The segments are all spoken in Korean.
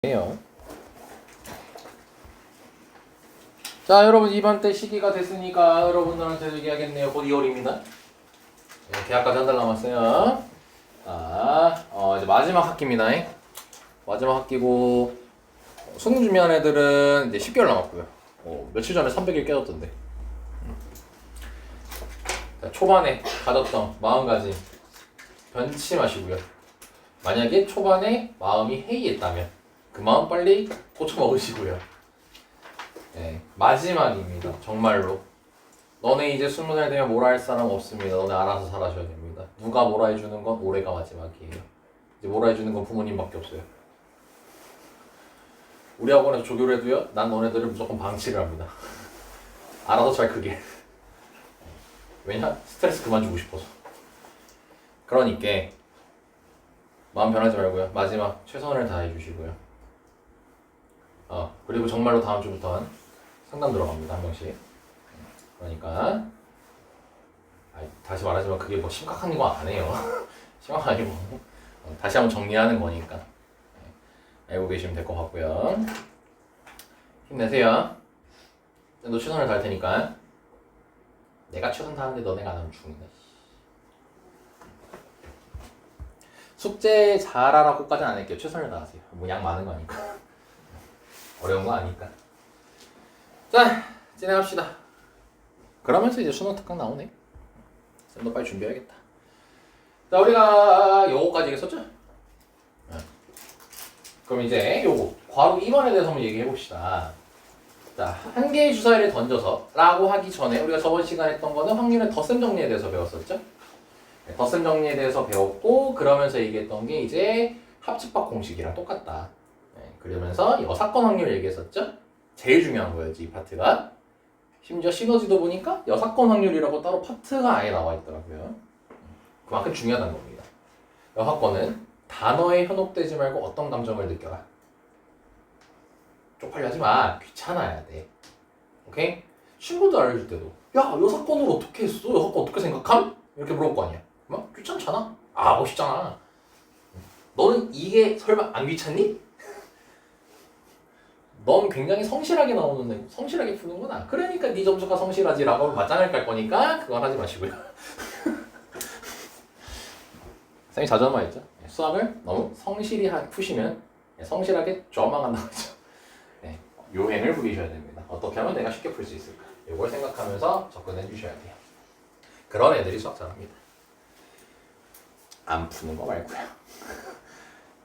해요. 자, 여러분 이번 때 시기가 됐으니까 여러분들한테 얘기하겠네요. 곧 2월입니다. 네, 개학까지 한 달 남았어요. 이제 마지막 학기입니다. 마지막 학기고 수능 준비하는 애들은 이제 10개월 남았고요. 며칠 전에 300일 깨졌던데. 자, 초반에 가졌던 마음가짐 변치 마시고요. 만약에 초반에 마음이 해이했다면 그 마음 빨리 고쳐 먹으시고요. 네, 마지막입니다. 정말로. 너네 이제 20살 되면 뭐라 할 사람 없습니다. 너네 알아서 살아셔야 됩니다. 누가 뭐라 해주는 건 올해가 마지막이에요. 이제 뭐라 해주는 건 부모님밖에 없어요. 우리 학원에서 조교를 해도요, 난 너네들을 무조건 방치를 합니다. 알아서 잘 크게. 왜냐? 스트레스 그만 주고 싶어서. 그러니까 마음 변하지 말고요. 마지막 최선을 다해 주시고요. 그리고 정말로 다음 주부터는 상담 들어갑니다. 한 명씩. 그러니까 다시 말하지만 그게 뭐 심각한 거 아니에요. 심각한 아니고 다시 한번 정리하는 거니까 알고 계시면 될 것 같고요. 힘내세요. 너 최선을 다할 테니까. 내가 최선 다하는데 너네가 안 하면 죽는다. 숙제 잘하라고까지는 안 할게요. 최선을 다하세요. 뭐 양 많은 거 아니까. 어려운 거 아니까. 자, 진행합시다. 그러면서 이제 수능 특강 나오네. 쌤도 빨리 준비해야겠다. 자, 우리가 요거까지 얘기했었죠? 네. 그럼 이제 요거 괄호 2번에 대해서 한번 얘기해 봅시다. 자, 한 개의 주사위를 던져서 라고 하기 전에 우리가 저번 시간에 했던 거는 확률의 덧셈 정리에 대해서 배웠었죠? 네, 덧셈 정리에 대해서 배웠고 그러면서 얘기했던 게 이제 합집합 공식이랑 똑같다. 네, 그러면서 여사건 확률 얘기했었죠? 제일 중요한 거였지 이 파트가. 심지어 시너지도 보니까 여사건 확률이라고 따로 파트가 아예 나와 있더라고요. 그만큼 중요하다는 겁니다. 여사건은 단어에 현혹되지 말고 어떤 감정을 느껴라. 쪽팔려 하지 마. 귀찮아야 돼. 오케이? 친구들 알려줄 때도 야, 여사건으로 어떻게 했어? 여사건 어떻게 생각함? 이렇게 물어볼 거 아니야. 뭐? 귀찮잖아. 멋있잖아. 너는 이게 설마 안 귀찮니? 넌 굉장히 성실하게 나오는데 성실하게 푸는구나. 그러니까 네 점수가 성실하지라고 맞짱을 깔 거니까 그건 하지 마시고요. 쌤이 자주 한 말 있죠. 수학을 너무 성실히 푸시면 성실하게 저망한다고 하죠. 네, 요행을 부리셔야 됩니다. 어떻게 하면 내가 쉽게 풀 수 있을까? 이걸 생각하면서 접근해 주셔야 돼요. 그런 애들이 수학 잘합니다. 안 푸는 거 말고요.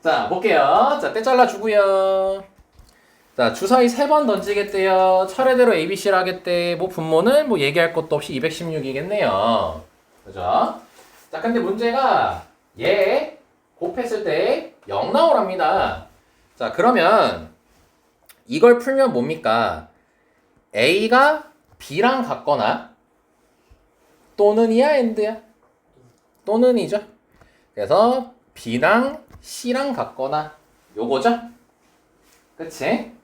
자, 볼게요. 자, 때 잘라주고요. 자, 주사위 3번 던지겠대요. 차례대로 ABC를 하겠대. 뭐 분모는 뭐 얘기할 것도 없이 216이겠네요. 그죠? 자, 근데 문제가 얘 곱했을 때 0 나오랍니다. 자, 그러면 이걸 풀면 뭡니까? A가 B랑 같거나 또는 이야 AND야? 또는이죠. 그래서 B랑 C랑 같거나 요거죠? 그치?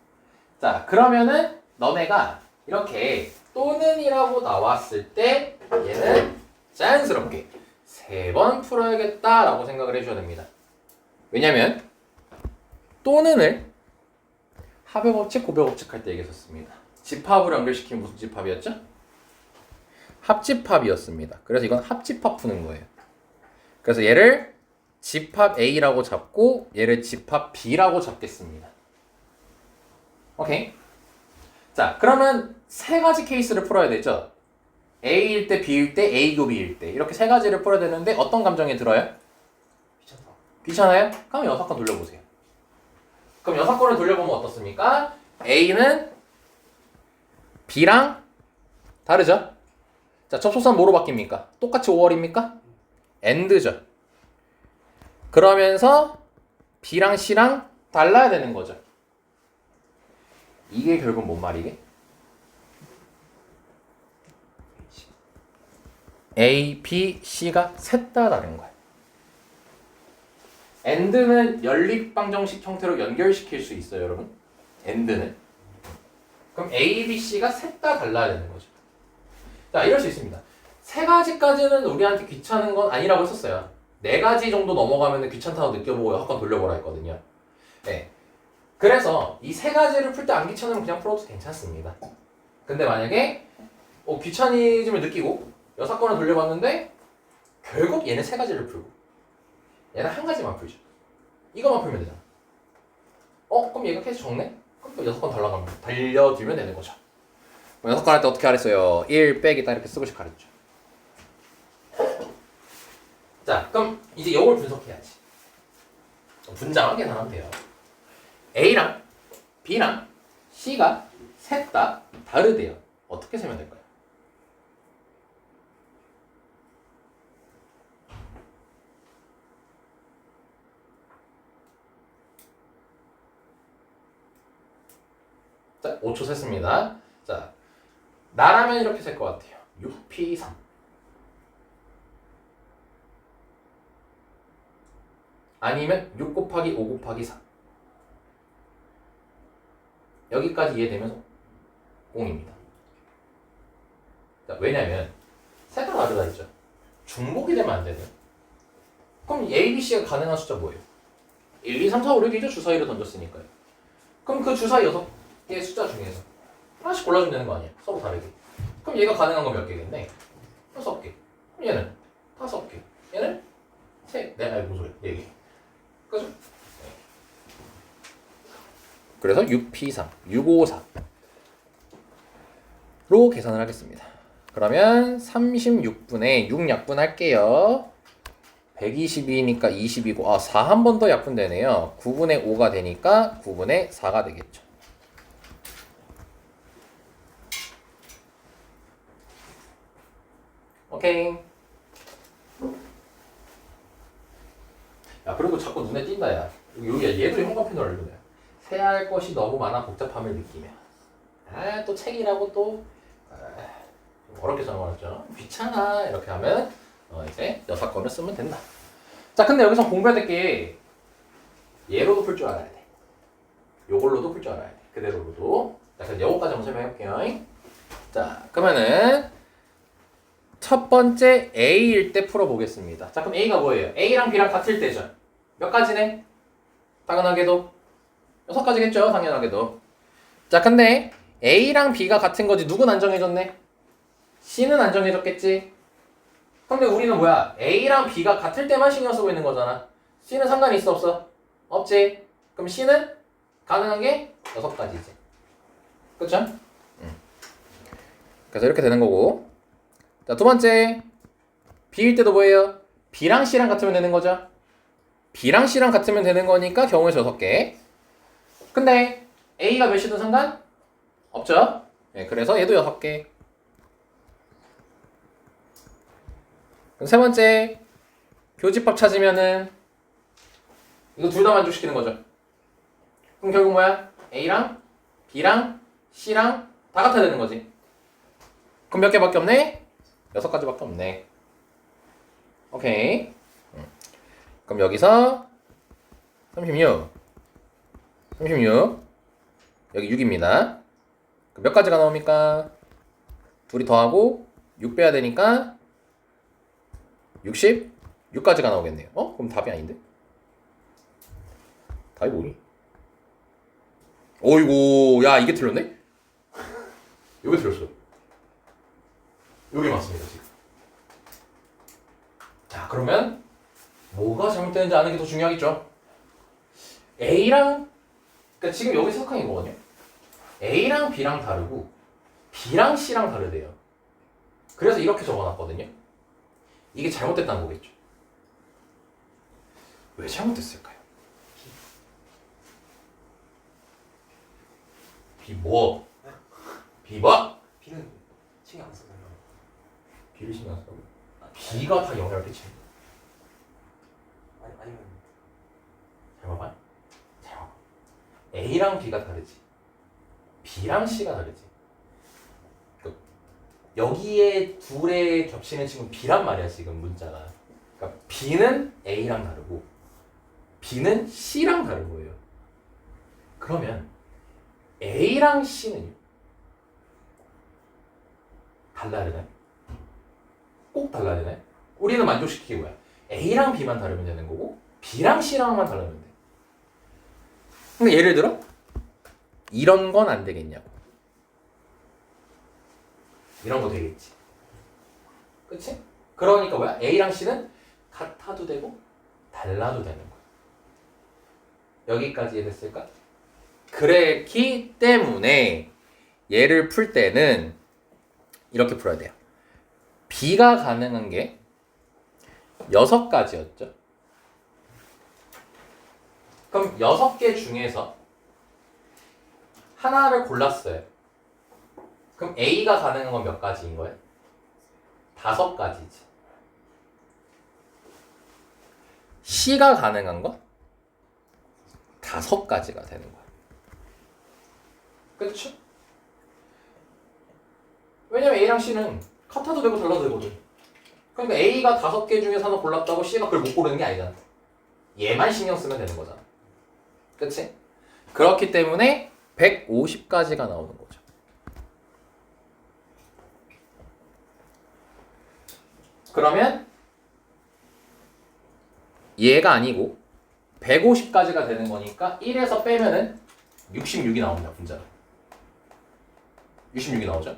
자, 그러면은 너네가 이렇게 또는이라고 나왔을 때 얘는 자연스럽게 3번 풀어야겠다라고 생각을 해줘야 됩니다. 왜냐면 또는을 합의법칙, 고배법칙 할 때 얘기했었습니다. 집합으로 연결시키면 무슨 집합이었죠? 합집합이었습니다. 그래서 이건 합집합 푸는 거예요. 그래서 얘를 집합 A라고 잡고 얘를 집합 B라고 잡겠습니다. 오케이. 자, 그러면 3가지 케이스를 풀어야 되죠. A일 때, B일 때, A고 B일 때 이렇게 3가지를 풀어야 되는데 어떤 감정이 들어요? 귀찮아요? 그럼 여사건 돌려보세요. 그럼 여사건을 돌려보면 어떻습니까? A는 B랑 다르죠? 자, 접속사는 뭐로 바뀝니까? 똑같이 5월입니까? AND죠. 그러면서 B랑 C랑 달라야 되는 거죠. 이게 결국 뭔 말이게? A, B, C가 셋 다 다른 거야. AND는 연립방정식 형태로 연결시킬 수 있어요, 여러분. AND는. 그럼 A, B, C가 셋 다 달라야 되는 거죠. 자, 이럴 수 있습니다. 3가지까지는 우리한테 귀찮은 건 아니라고 했었어요. 4가지 정도 넘어가면 귀찮다고 느껴보고 학원 돌려보라 했거든요. 네. 그래서 이 세 가지를 풀 때 안 귀찮으면 그냥 풀어도 괜찮습니다. 근데 만약에 귀차니즘을 느끼고 6건을 돌려봤는데 결국 얘네 세 가지를 풀고 얘는 한 가지만 풀죠. 이거만 풀면 되잖아. 그럼 얘가 계속 적네? 그럼 또 6건 달려들면 되는 거죠. 6건 할 때 어떻게 하랬어요? 1 빼기 딱 이렇게 쓰고씩 가랬죠. 자, 그럼 이제 이걸 분석해야지. 분자만 계산하면 돼요. A랑 B랑 C가 셋 다 다르대요. 어떻게 세면 될까요? 자, 5초 셌습니다. 자, 나라면 이렇게 셀 것 같아요. 6P3 아니면 6 곱하기 5 곱하기 4 여기까지 이해되면서 0입니다. 자, 왜냐면 셋 다 다르다 했죠. 중복이 되면 안 되네. 그럼 A, B, C가 가능한 숫자 뭐예요? 1, 2, 3, 4, 5, 6이죠. 주사위를 던졌으니까요. 그럼 그 주사위 6개의 숫자 중에서 하나씩 골라주면 되는 거 아니야? 서로 다르게. 그럼 얘가 가능한 건 몇 개겠네? 6개. 그럼 얘는 5개. 얘는 3개. 무슨 소리야? 4개. 그죠? 그래서 6P3, 654로 계산을 하겠습니다. 그러면 36분의 6 약분할게요. 122니까 20이고 4 한 번 더 약분되네요. 9분의 5가 되니까 9분의 4가 되겠죠. 오케이. 야, 그리고 자꾸 눈에 띈다, 야. 여기 얘도 형광펜으로 알려네. 세할 것이 너무 많아 복잡함을 느끼며. 또 책이라고 또 좀 어렵게 적어놨죠. 귀찮아. 이렇게 하면 이제 6건을 쓰면 된다. 자, 근데 여기서 공부해야 될 게 얘로도 풀 줄 알아야 돼. 요걸로도 풀 줄 알아야 돼. 그대로로도. 자, 그래서 요거까지 한번 설명해볼게요. 자, 그러면은 첫 번째 A일 때 풀어보겠습니다. 자, 그럼 A가 뭐예요? A랑 B랑 같을 때죠. 몇 가지네? 당연하게도 6가지겠죠. 당연하게도. 자, 근데 A랑 B가 같은 거지 누군 안 정해졌네? C는 안 정해졌겠지? 근데 우리는 뭐야? A랑 B가 같을 때만 신경 쓰고 있는 거잖아. C는 상관이 있어 없어? 없지. 그럼 C는 가능한 게 6가지지. 그쵸? 그래서 이렇게 되는 거고. 자, 두 번째 B일 때도 뭐예요? B랑 C랑 같으면 되는 거죠. B랑 C랑 같으면 되는 거니까 경우의 수 6개. 근데 A가 몇이든 상관? 없죠? 네, 그래서 얘도 6개. 그럼 세 번째 교집합 찾으면은 이거 둘 다 만족시키는 거죠. 그럼 결국 뭐야? A랑 B랑 C랑 다 같아야 되는 거지. 그럼 몇 개밖에 없네? 6가지밖에 없네. 오케이. 그럼 여기서 36 여기 6입니다. 몇 가지가 나옵니까? 둘이 더하고 6 빼야 되니까 66가지가 나오겠네요. 그럼 답이 아닌데? 답이 뭐니? 어이구, 야, 이게 틀렸네? 이게 틀렸어. 이게 맞습니다, 지금. 자, 그러면 뭐가 잘못되는지 아는 게 더 중요하겠죠? A랑, 그러니까 지금 여기 해석한 게 뭐거든요? A랑 B랑 다르고 B랑 C랑 다르대요. 그래서 이렇게 적어놨거든요. 이게 잘못됐다는 거겠죠. 왜 잘못됐을까요? B 뭐? B 뭐? B는 신경 안 써요. B를 신경 쓰라고? B가 다 영향을 끼치는 거야. 아니면 잘 봐봐. A랑 B가 다르지. B랑 C가 다르지. 여기에 둘의 겹치는 지금 B란 말이야, 지금 문자가. 그러니까 B는 A랑 다르고 B는 C랑 다른 거예요. 그러면 A랑 C는요? 달라야 되나요? 꼭 달라야 되나요? 우리는 만족시키기 뭐야? A랑 B만 다르면 되는 거고 B랑 C랑만 다르면 돼. 근데 예를 들어 이런 건 안 되겠냐고. 이런 거 되겠지. 그치? 그러니까 뭐야? A랑 C는 같아도 되고 달라도 되는 거야. 여기까지 이해됐을까? 그랬기 때문에 얘를 풀 때는 이렇게 풀어야 돼요. B가 가능한 게 6가지였죠. 그럼 6개 중에서 하나를 골랐어요. 그럼 A가 가능한 건 몇 가지인 거예요? 5가지지. C가 가능한 건 5가지가 되는 거야. 그렇죠? 왜냐면 A랑 C는 같아도 되고 달라도 되거든. 그러니까 A가 5개 중에서 하나 골랐다고 C가 그걸 못 고르는 게 아니잖아. 얘만 신경 쓰면 되는 거잖아. 그치? 그렇기 때문에 150가지가 나오는 거죠. 그러면 얘가 아니고 150가지가 되는 거니까 1에서 빼면은 66이 나옵니다. 분자가. 66이 나오죠?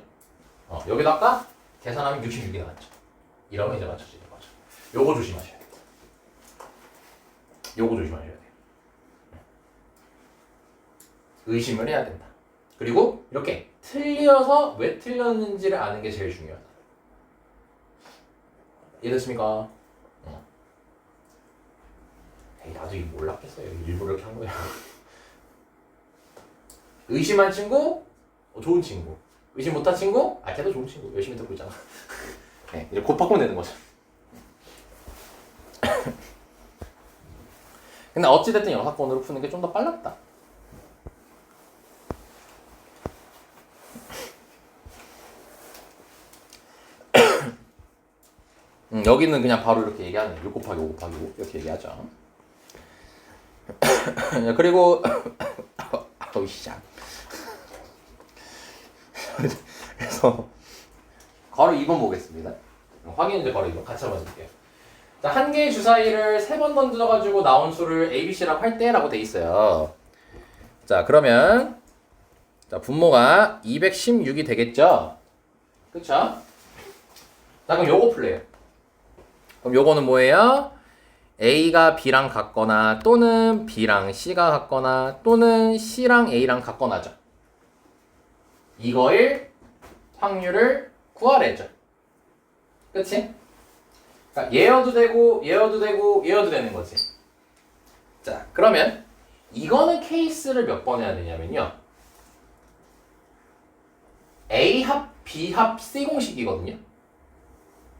여기다가 계산하면 66이 나왔죠. 이러면 이제 맞춰지는 거죠. 요거 조심하셔야 돼요. 요거 조심하셔야 돼요. 의심을 해야 된다. 그리고 이렇게 틀려서 왜 틀렸는지를 아는 게 제일 중요하다. 이해됐습니까? 에이, 나도 이거 몰랐겠어요. 일부러 이렇게 한 거야. 의심한 친구, 좋은 친구. 의심 못한 친구, 걔도 좋은 친구. 열심히 듣고 있잖아. 네, 이제 곧 바꿔내는 거죠. 근데 어찌됐든 영사건으로 푸는 게 좀 더 빨랐다. 여기는 그냥 바로 이렇게 얘기하네. 6 곱하기 5 곱하기 5 이렇게 얘기하죠. 그리고 어이씨야. 그래서 바로 2번 보겠습니다. 확인이제 바로 2번 같이 한번 볼게요. 자, 한 개의 주사위를 3번 던져가지고 나온 수를 A, B, C라고 할 때라고 돼 있어요. 자, 그러면 자, 분모가 216이 되겠죠? 그쵸? 자, 그럼 요거 풀래요. 그럼 요거는 뭐예요? A가 B랑 같거나 또는 B랑 C가 같거나 또는 C랑 A랑 같거나죠. 이거일 확률을 구하래죠. 그치? 그러니까 얘여도 되고 얘여도 되고 얘여도 되는 거지. 자, 그러면 이거는 케이스를 몇 번 해야 되냐면요. A합, B합, C 공식이거든요.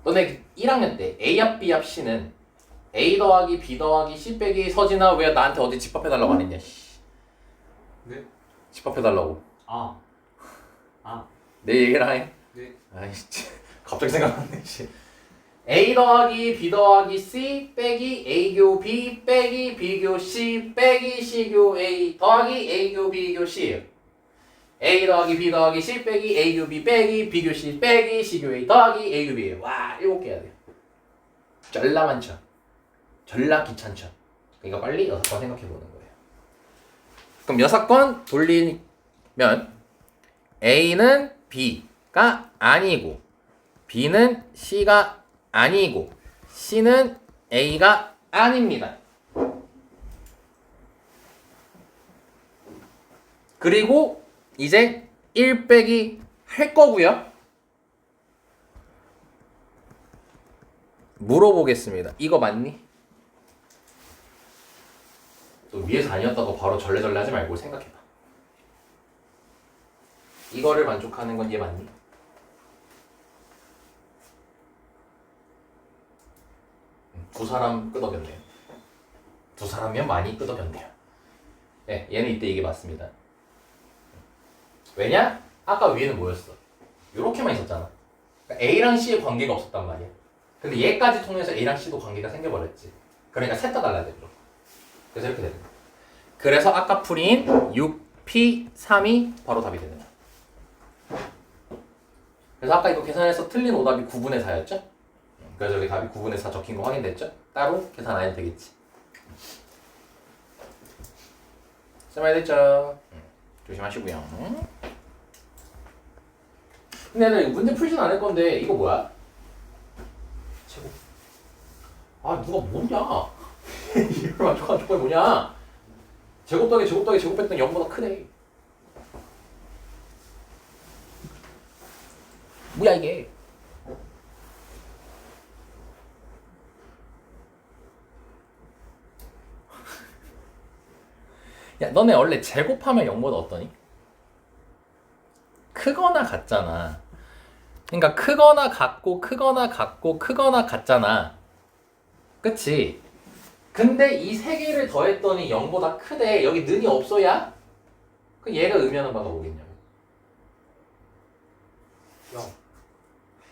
너네 1학년 때 A합, B합, C는 A 더하기 B 더하기 C 빼기 서진아 왜 나한테 어디 집합해달라고 안 했냐. 네? 집합해달라고. 내 얘기를 해? 네. 아이씨, 갑자기 생각났네. A 더하기 B 더하기 C 빼기 A교 B 빼기 B교 C 빼기 C교 A 더하기 A교 B교 C. A 더하기 B 더하기 C 빼기 A교 B 빼기 B교 C 빼기 C교 A 더하기 A교 B. 와, 7개 해야 돼. 졸라 많죠. 졸라 귀찮죠. 그러니까 빨리 6번 생각해보는 거예요. 그럼 6번 돌리면 A는 B가 아니고 B는 C가 아니고 C는 A가 아닙니다. 그리고 이제 1 빼기 할 거고요. 물어보겠습니다. 이거 맞니? 또 위에서 아니었다고 바로 절레절레 하지 말고 생각해봐. 이거를 만족하는 건 얘 맞니? 두 사람 끄덕였네요. 두 사람이면 많이 끄덕였네요. 네, 얘는 이때 이게 맞습니다. 왜냐? 아까 위에는 뭐였어? 요렇게만 있었잖아. 그러니까 A랑 C의 관계가 없었단 말이야. 근데 얘까지 통해서 A랑 C도 관계가 생겨버렸지. 그러니까 셋 다 달라야 돼. 그래서 이렇게 되는 거야. 그래서 아까 풀인 6P3이 바로 답이 되는 거야. 그래서 아까 이거 계산해서 틀린 오답이 9분의 4였죠? 그래서 여기 답이 9분의 4 적힌 거 확인됐죠? 따로 계산 안 해도 되겠지. 쓸만이 됐죠? 조심하시고요. 근데 얘들 이거 문제 풀진 않을 건데 이거 뭐야? 제곱. 아 누가 뭐냐? 이걸 맞춰가지고 조건이 뭐냐? 제곱 더하기 제곱 더하기 제곱했던 0보다 크네. 뭐야 이게? 야 너네 원래 제곱하면 0보다 어떠니? 크거나 같잖아. 그러니까 크거나 같고 크거나 같고 크거나 같잖아. 그치? 근데 이 세 개를 더했더니 0보다 크대. 여기 는이 없어야? 그 얘가 의미하는 바가 뭐겠냐고. 0.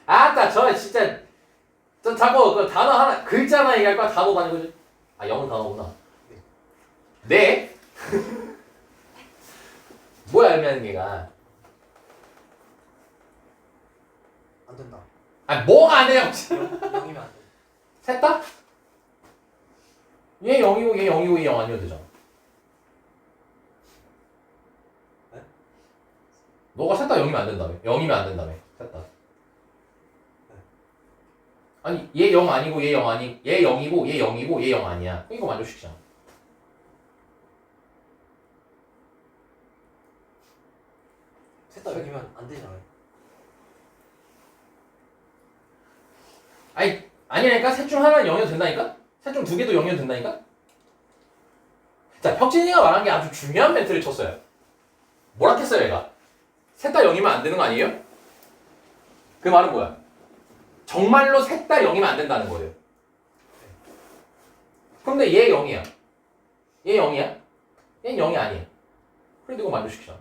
아따 저 진짜 저 자꾸 그 단어 하나 글자 하나 얘기할 거야. 단어도 아니고. 아 0은 단어구나. 네? 뭐야 의미하는 게가. 안 된다. 아 뭐가 안 돼요? 0이면 안 돼. 셋 다? 얘 0이고 얘 0이고 얘 0 아니어도 되잖아. 네? 너가 셋 다 0이면 안 된다며. 0이면 안 된다며. 셋 다. 아니 얘 0 아니고 얘 0 아니 얘 0이고 얘 0이고 얘 0 아니야. 이거 만족시키잖아. 셋다 0이면 안 되잖아요. 아니라니까? 셋 중 하나는 0이어도 된다니까? 셋 중 두 개도 0이어도 된다니까? 자, 혁진이가 말한 게 아주 중요한 멘트를 쳤어요. 뭐라 했어요, 얘가? 셋 다 0이면 안 되는 거 아니에요? 그 말은 뭐야? 정말로 셋 다 0이면 안 된다는 거예요. 근데 얘 0이야. 얘 0이야? 얘는 0이 아니야. 그래도 이거 만족시키잖아.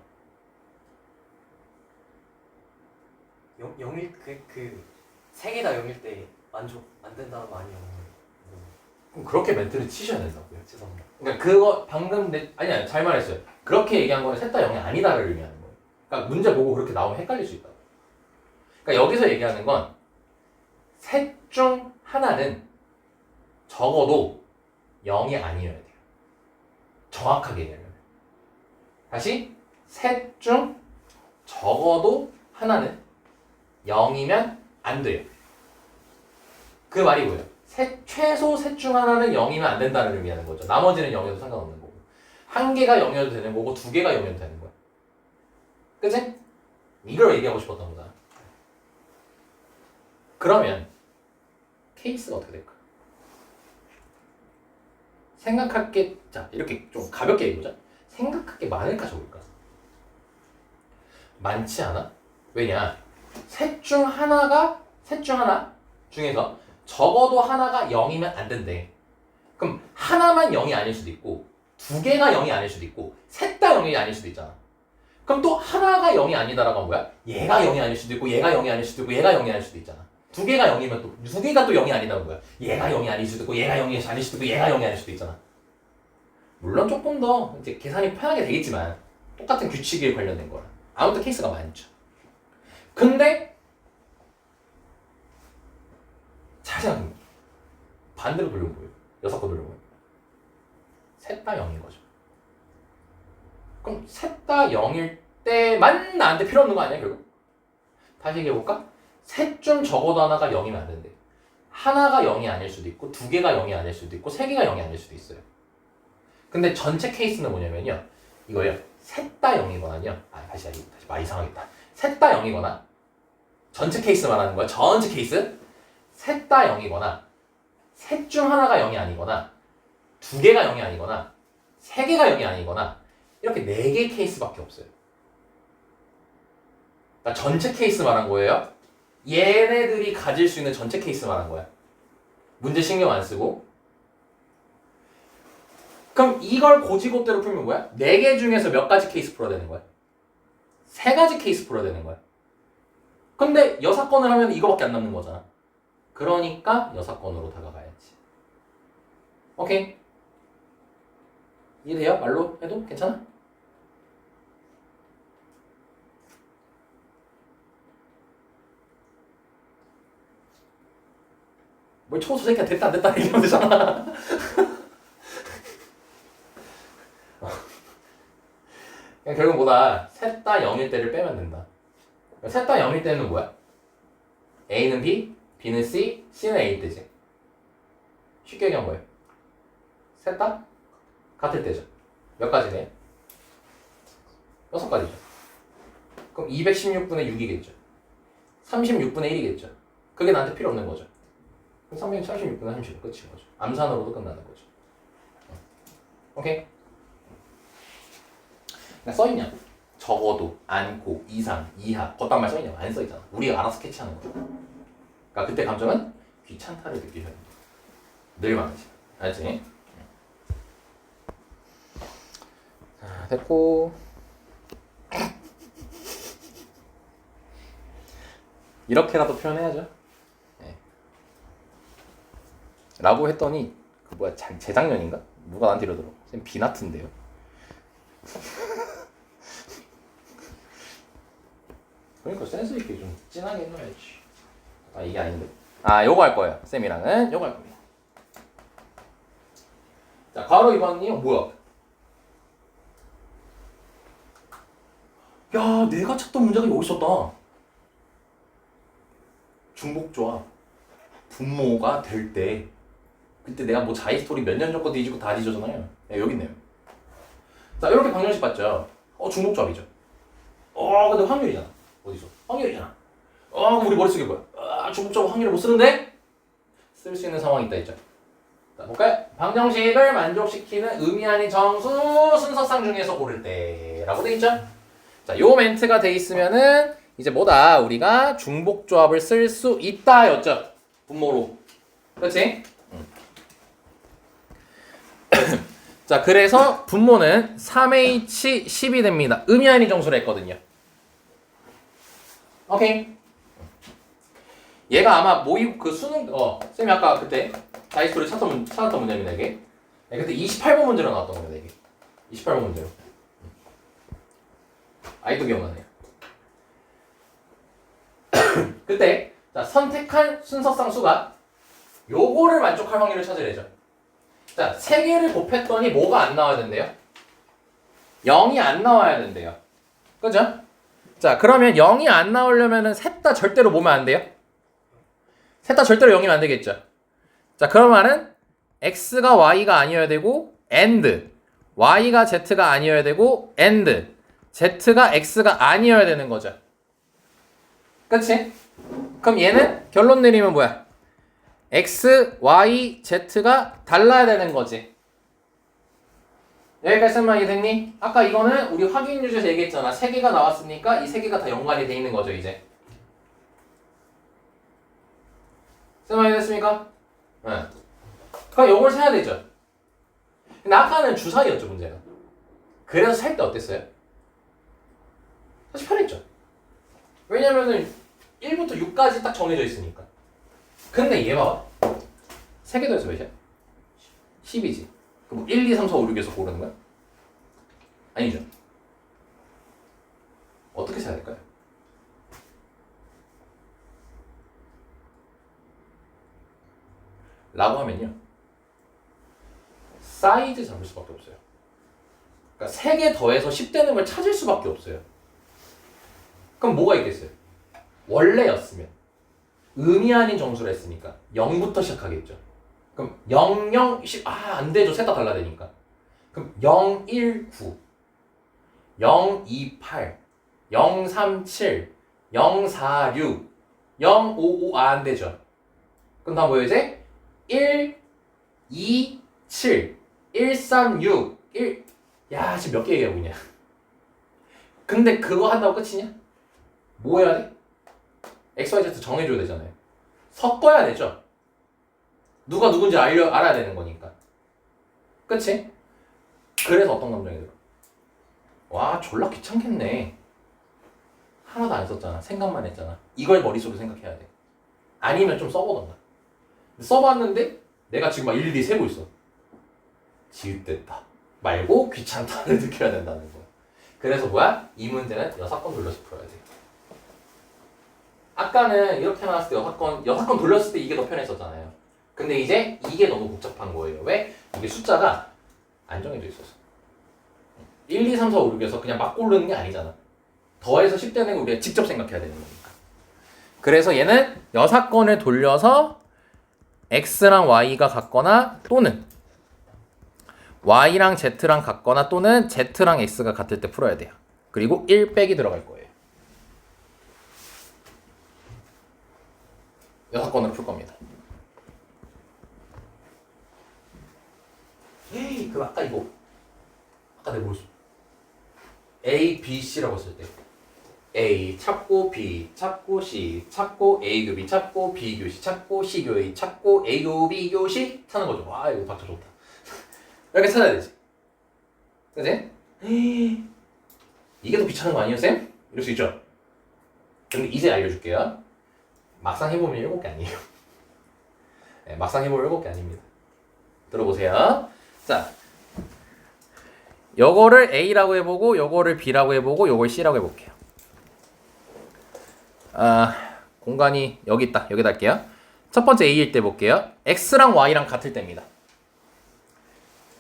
0일 세 개 다 0일 때 만족 안 된다는 거 아니에요? 그럼 그렇게 멘트를 치셔야 된다고요. 죄송합니다. 그러니까 그거 방금 아니야 잘 말했어요. 그렇게 얘기한 거는 셋 다 0이 아니다를 의미하는 거예요. 그러니까 문제 보고 그렇게 나오면 헷갈릴 수 있다. 그러니까 여기서 얘기하는 건 셋 중 하나는 적어도 0이 아니어야 돼요. 정확하게 얘기하면. 다시 셋 중 적어도 하나는 0이면 안 돼요. 그 말이 뭐예요? 최소 셋 중 하나는 0이면 안 된다는 의미하는 거죠. 나머지는 0이어도 상관없는 거고. 한 개가 0이어도 되는 거고 두 개가 0이어도 되는 거야. 그치? 이걸 얘기하고 싶었던 거다. 그러면 케이스가 어떻게 될까? 생각할 게, 자 이렇게 좀 가볍게 얘기해보자. 생각할 게 많을까 적을까? 많지 않아? 왜냐? 셋 중 하나 중에서 적어도 하나가 0이면 안 된대. 그럼 하나만 0이 아닐 수도 있고 두 개가 0이 아닐 수도 있고 셋 다 0이 아닐 수도 있잖아. 그럼 또 하나가 0이 아니다라고 하면 뭐야? 얘가 0이 아닐 수도 있고 얘가 0이 아닐 수도 있고 얘가 0이 아닐 수도 있잖아. 두 개가 0이면 또 두 개가 또 0이 아니다는 거야. 얘가 0이 아닐 수도 있고 얘가 0이 아닐 수도 있고 얘가 0이 아닐 수도 있잖아. 물론 조금 더 이제 계산이 편하게 되겠지만 똑같은 규칙에 관련된 거라. 아무튼 케이스가 많죠. 근데 잘 생각해보면 반대로 돌려보면 뭐예요? 6번 돌려보면 셋 다 0인 거죠. 그럼 셋 다 0일 때만 나한테 필요 없는 거 아니야 결국? 다시 얘기해볼까? 셋 중 적어도 하나가 0이면 안 된대. 하나가 0이 아닐 수도 있고 두 개가 0이 아닐 수도 있고 세 개가 0이 아닐 수도 있어요. 근데 전체 케이스는 뭐냐면요. 이거예요. 셋 다 0이거나요. 다시 말 이상하겠다. 셋 다 0이거나 전체 케이스 말하는 거야. 전체 케이스. 셋 다 0이거나 셋 중 하나가 0이 아니거나 두 개가 0이 아니거나 세 개가 0이 아니거나 이렇게 4개의 케이스밖에 없어요. 그러니까 전체 케이스 말한 거예요. 얘네들이 가질 수 있는 전체 케이스 말한 거야. 문제 신경 안 쓰고. 그럼 이걸 고지고대로 풀면 뭐야? 4개 중에서 몇 가지 케이스 풀어야 되는 거야? 3가지 케이스 풀어야 되는 거야. 근데 여사건을 하면 이거밖에 안 남는 거잖아. 그러니까 여사건으로 다가가야지. 오케이? 이해돼요? 말로 해도 괜찮아? 뭘 초수 새끼야 됐다 안 됐다 얘기하면 되잖아. 그냥 결국 뭐다 셋 다 0일 때를 빼면 된다. 셋 다 0일 때는 뭐야? A는 B, B는 C, C는 A일 때지. 쉽게 얘기한 거예요. 셋 다 같을 때죠. 몇 가지네? 6가지죠. 그럼 216분의 6이겠죠. 36분의 1이겠죠. 그게 나한테 필요 없는 거죠. 그럼 336분의 30은 끝인 거죠. 암산으로도 끝나는 거죠. 오케이? 그러니까 써있냐? 적어도, 않고, 이상, 이하, 그딴 말 써있냐고? 안 써있잖아. 우리가 알아서 캐치하는 거죠. 그러니까 그때 감정은 귀찮다를 느끼셔야 돼요. 늘 많으시. 알지? 자, 됐고. 이렇게라도 표현해야죠. 네. 라고 했더니 그 뭐야 재작년인가? 누가 나한테 이러더라고. 쌤 비나트인데요. 그러니까 센스 있게 좀 진하게 해놔야지. 아 이게 아닌데. 아 요거 할 거예요. 쌤이랑은 요거 할 겁니다. 자 괄호 2번이 뭐야? 야 내가 찾던 문제가 여기 있었다. 중복조합 분모가 될 때 그때 내가 뭐 자이스토리 몇 년 전 거 뒤지고 다 뒤졌잖아요. 네, 여기 있네요. 자 이렇게 방정식 봤죠. 중복조합이죠. 근데 확률이잖아. 어디서? 확률이잖아. 그럼 우리 머릿속에 뭐야? 중복조합 확률을 못 쓰는데 쓸 수 있는 상황이 있다 했죠. 자 볼까요? 방정식을 만족시키는 의미 아닌 정수 순서상 중에서 고를 때라고 돼 있죠. 자 요 멘트가 돼 있으면은 이제 뭐다 우리가 중복조합을 쓸 수 있다였죠. 분모로. 그렇지? 자 그래서 분모는 3H10이 됩니다. 의미 아닌 정수를 했거든요. 오케이. 얘가 아마 모의 그 수능 쌤이 아까 그때 자이스토리 찾았던 문제입니다 이게. 네, 그때 28번 문제로 나왔던 겁니다 이게. 28번 문제로. 아이도 기억나네요. 그때 자 선택한 순서상 수가 요거를 만족할 확률을 찾으래죠. 자 3개를 곱했더니 뭐가 안 나와야 된대요? 0이 안 나와야 된대요. 그죠? 자 그러면 0이 안 나오려면은 셋 다 절대로 뭐면 안 돼요? 셋 다 절대로 0이면 안 되겠죠. 자 그러면은 x가 y가 아니어야 되고 and y가 z가 아니어야 되고 and z가 x가 아니어야 되는 거죠. 그치? 그럼 얘는 결론 내리면 뭐야? x, y, z가 달라야 되는 거지. 여기까지 설명 이해됐니? 아까 이거는 우리 확인 유제에서 얘기했잖아. 3개가 나왔으니까 이 3개가 다 연관이 돼 있는 거죠 이제. 설명 이해됐습니까? 네. 그럼 요걸 세야 되죠. 근데 아까는 주사위였죠 문제가. 그래서 살 때 어땠어요? 사실 편했죠. 왜냐면은 1부터 6까지 딱 정해져 있으니까. 근데 얘 봐봐. 3개 더해서 몇이야? 10이지. 그럼 1, 2, 3, 4, 5, 6에서 고르는 거야? 아니죠. 어떻게 세야 될까요? 라고 하면요. 사이즈 잡을 수밖에 없어요. 그러니까 3개 더해서 10 되는 걸 찾을 수밖에 없어요. 그럼 뭐가 있겠어요? 원래였으면 의미 아닌 정수를 했으니까 0부터 시작하겠죠. 그럼 0, 0, 10, 안 되죠. 셋 다 달라야 되니까. 그럼 0, 1, 9, 0, 2, 8, 0, 3, 7, 0, 4, 6, 0, 5, 5, 안 되죠. 그럼 다 뭐예요? 1, 2, 7, 1, 3, 6, 1. 야, 지금 몇 개 얘기하고 있냐? 근데 그거 한다고 끝이냐? 뭐 해야 돼? X, Y, Z 정해줘야 되잖아요. 섞어야 되죠. 누가 누군지 알아야 되는 거니까. 그치? 그래서 어떤 감정이 들어? 와, 졸라 귀찮겠네. 하나도 안 썼잖아. 생각만 했잖아. 이걸 머릿속으로 생각해야 돼. 아니면 좀 써보던가. 써봤는데 내가 지금 막 일일이 세고 있어. 지읒됐다 말고 귀찮다를 느껴야 된다는 거야. 그래서 뭐야? 이 문제는 6건 돌려서 풀어야 돼. 아까는 이렇게 나왔을 때 6건 돌렸을 때 이게 더 편했었잖아요. 근데 이제 이게 너무 복잡한 거예요. 왜? 이게 숫자가 안 정해져 있어서. 1, 2, 3, 4, 5, 6에서 그냥 막 고르는 게 아니잖아. 더해서 10 되는 거 우리가 직접 생각해야 되는 거니까. 그래서 얘는 여사건을 돌려서 x랑 y가 같거나 또는 y랑 z랑 같거나 또는 z랑 x가 같을 때 풀어야 돼요. 그리고 1 빼기 들어갈 거예요. 여사건으로 풀 겁니다. 에이, 그 아까 이거 아까 내가 뭐였어? A, B, C라고 했을 때 A 찾고 B 찾고 C 찾고 A 교비 찾고 B 교시 찾고 C 교A 찾고 A 교비 교시 찾는 거죠. 와 이거 박자 좋다. 이렇게 찾아야 되지. 그치? 이게 더 귀찮은 거 아니에요 쌤? 이럴 수 있죠. 근데 이제 알려줄게요. 막상 해보면 7개 아니에요. 네, 막상 해보면 7개 아닙니다. 들어보세요. 자, 요거를 A라고 해보고 요거를 B라고 해보고 요걸 C라고 해볼게요. 공간이 여기 있다. 여기다 할게요. 첫 번째 A일 때 볼게요. X랑 Y랑 같을 때입니다.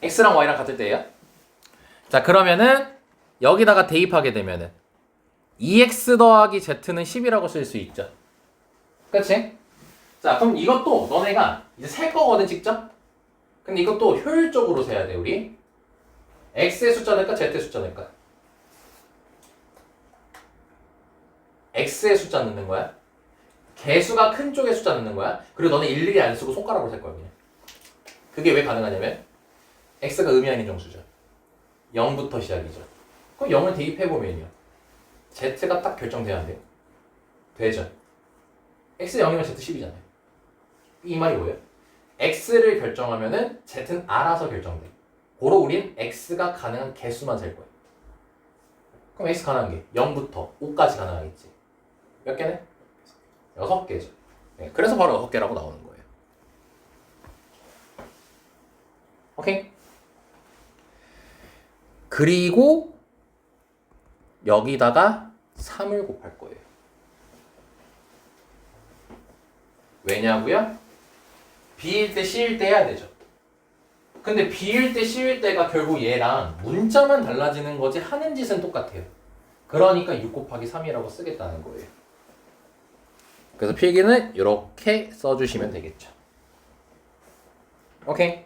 X랑 Y랑 같을 때예요. 자, 그러면은 여기다가 대입하게 되면은 2X 더하기 Z는 10이라고 쓸 수 있죠. 그치? 자, 그럼 이것도 너네가 이제 셀 거거든, 직접? 근데 이것도 효율적으로 세야 돼, 우리. X의 숫자 낼까, Z의 숫자 낼까? X의 숫자 넣는 거야. 개수가 큰 쪽의 숫자 넣는 거야. 그리고 너네 일일이 안 쓰고 손가락으로 셀 거야, 그냥. 그게 왜 가능하냐면 X가 의미 아닌 정수죠. 0부터 시작이죠. 그럼 0을 대입해보면요. Z가 딱 결정돼야 안 돼요? 되죠. X 0이면 Z 10이잖아요. 이 말이 뭐예요? X를 결정하면은 Z는 알아서 결정돼. 고로 우린 X가 가능한 개수만 셀 거예요. 그럼 X 가능한 게 0부터 5까지 가능하겠지. 몇 개네? 6개죠. 네, 그래서 바로 6개라고 나오는 거예요. 오케이? 그리고 여기다가 3을 곱할 거예요. 왜냐고요? B일 때 C일 때 해야 되죠. 근데 B일 때 C일 때가 결국 얘랑 문자만 달라지는 거지 하는 짓은 똑같아요. 그러니까 6 곱하기 3이라고 쓰겠다는 거예요. 그래서 필기는 이렇게 써주시면 되겠죠. 오케이?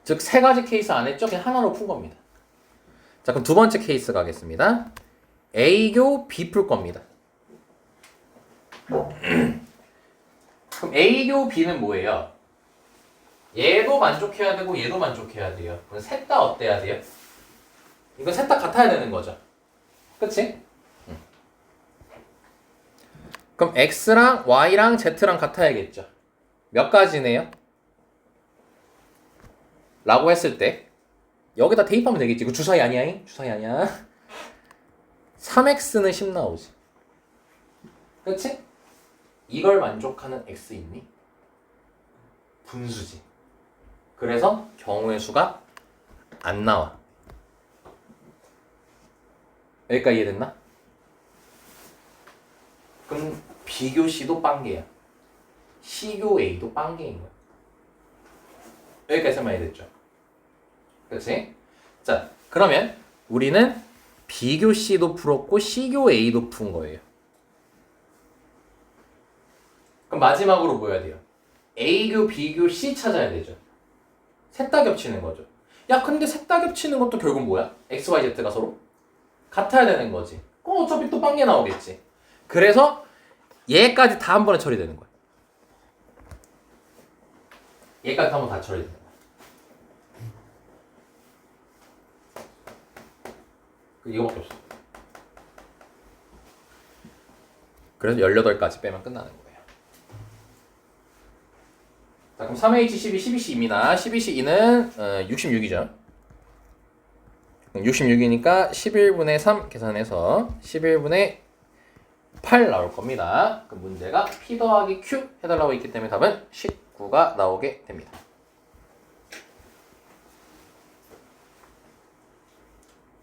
즉, 3가지 케이스 안 했죠? 그냥 하나로 푼 겁니다. 자, 그럼 두 번째 케이스 가겠습니다. A교 B 풀 겁니다. 그럼 A교 B는 뭐예요? 얘도 만족해야 되고 얘도 만족해야 돼요. 그럼 셋 다 어때야 돼요? 이건 셋 다 같아야 되는 거죠. 그치? 그럼 X랑 Y랑 Z랑 같아야겠죠. 몇 가지네요? 라고 했을 때 여기다 대입하면 되겠지. 이거 주사위 아니야? 주사위 아니야. 3X는 10 나오지. 그치? 이걸 만족하는 X 있니? 분수지. 그래서 경우의 수가 안 나와. 여기까지 이해됐나? 그럼 B교 C도 빵개야. C교 A도 빵개인 거야. 여기까지 많이 됐죠? 그렇지? 자, 그러면 우리는 B교 C도 풀었고 C교 A도 푼 거예요. 그럼 마지막으로 뭐 해야 돼요? A교, B교, C 찾아야 되죠. 셋 다 겹치는 거죠. 야, 근데 셋 다 겹치는 것도 결국 뭐야? X, Y, Z가 서로 같아야 되는 거지. 그럼 어차피 또 빵개 나오겠지. 그래서 얘까지 다 한 번에 처리되는 거야. 얘까지 한 번 다 처리되는 거야. 이거밖에 없어. 그래서 18가지 빼면 끝나는 거예요. 자, 그럼 3H12, 12C2입니다. 12C2는 66이죠. 66이니까 11분의 3 계산해서 11분의 8 나올 겁니다. 그 문제가 P 더하기 Q 해달라고 있기 때문에 답은 19가 나오게 됩니다.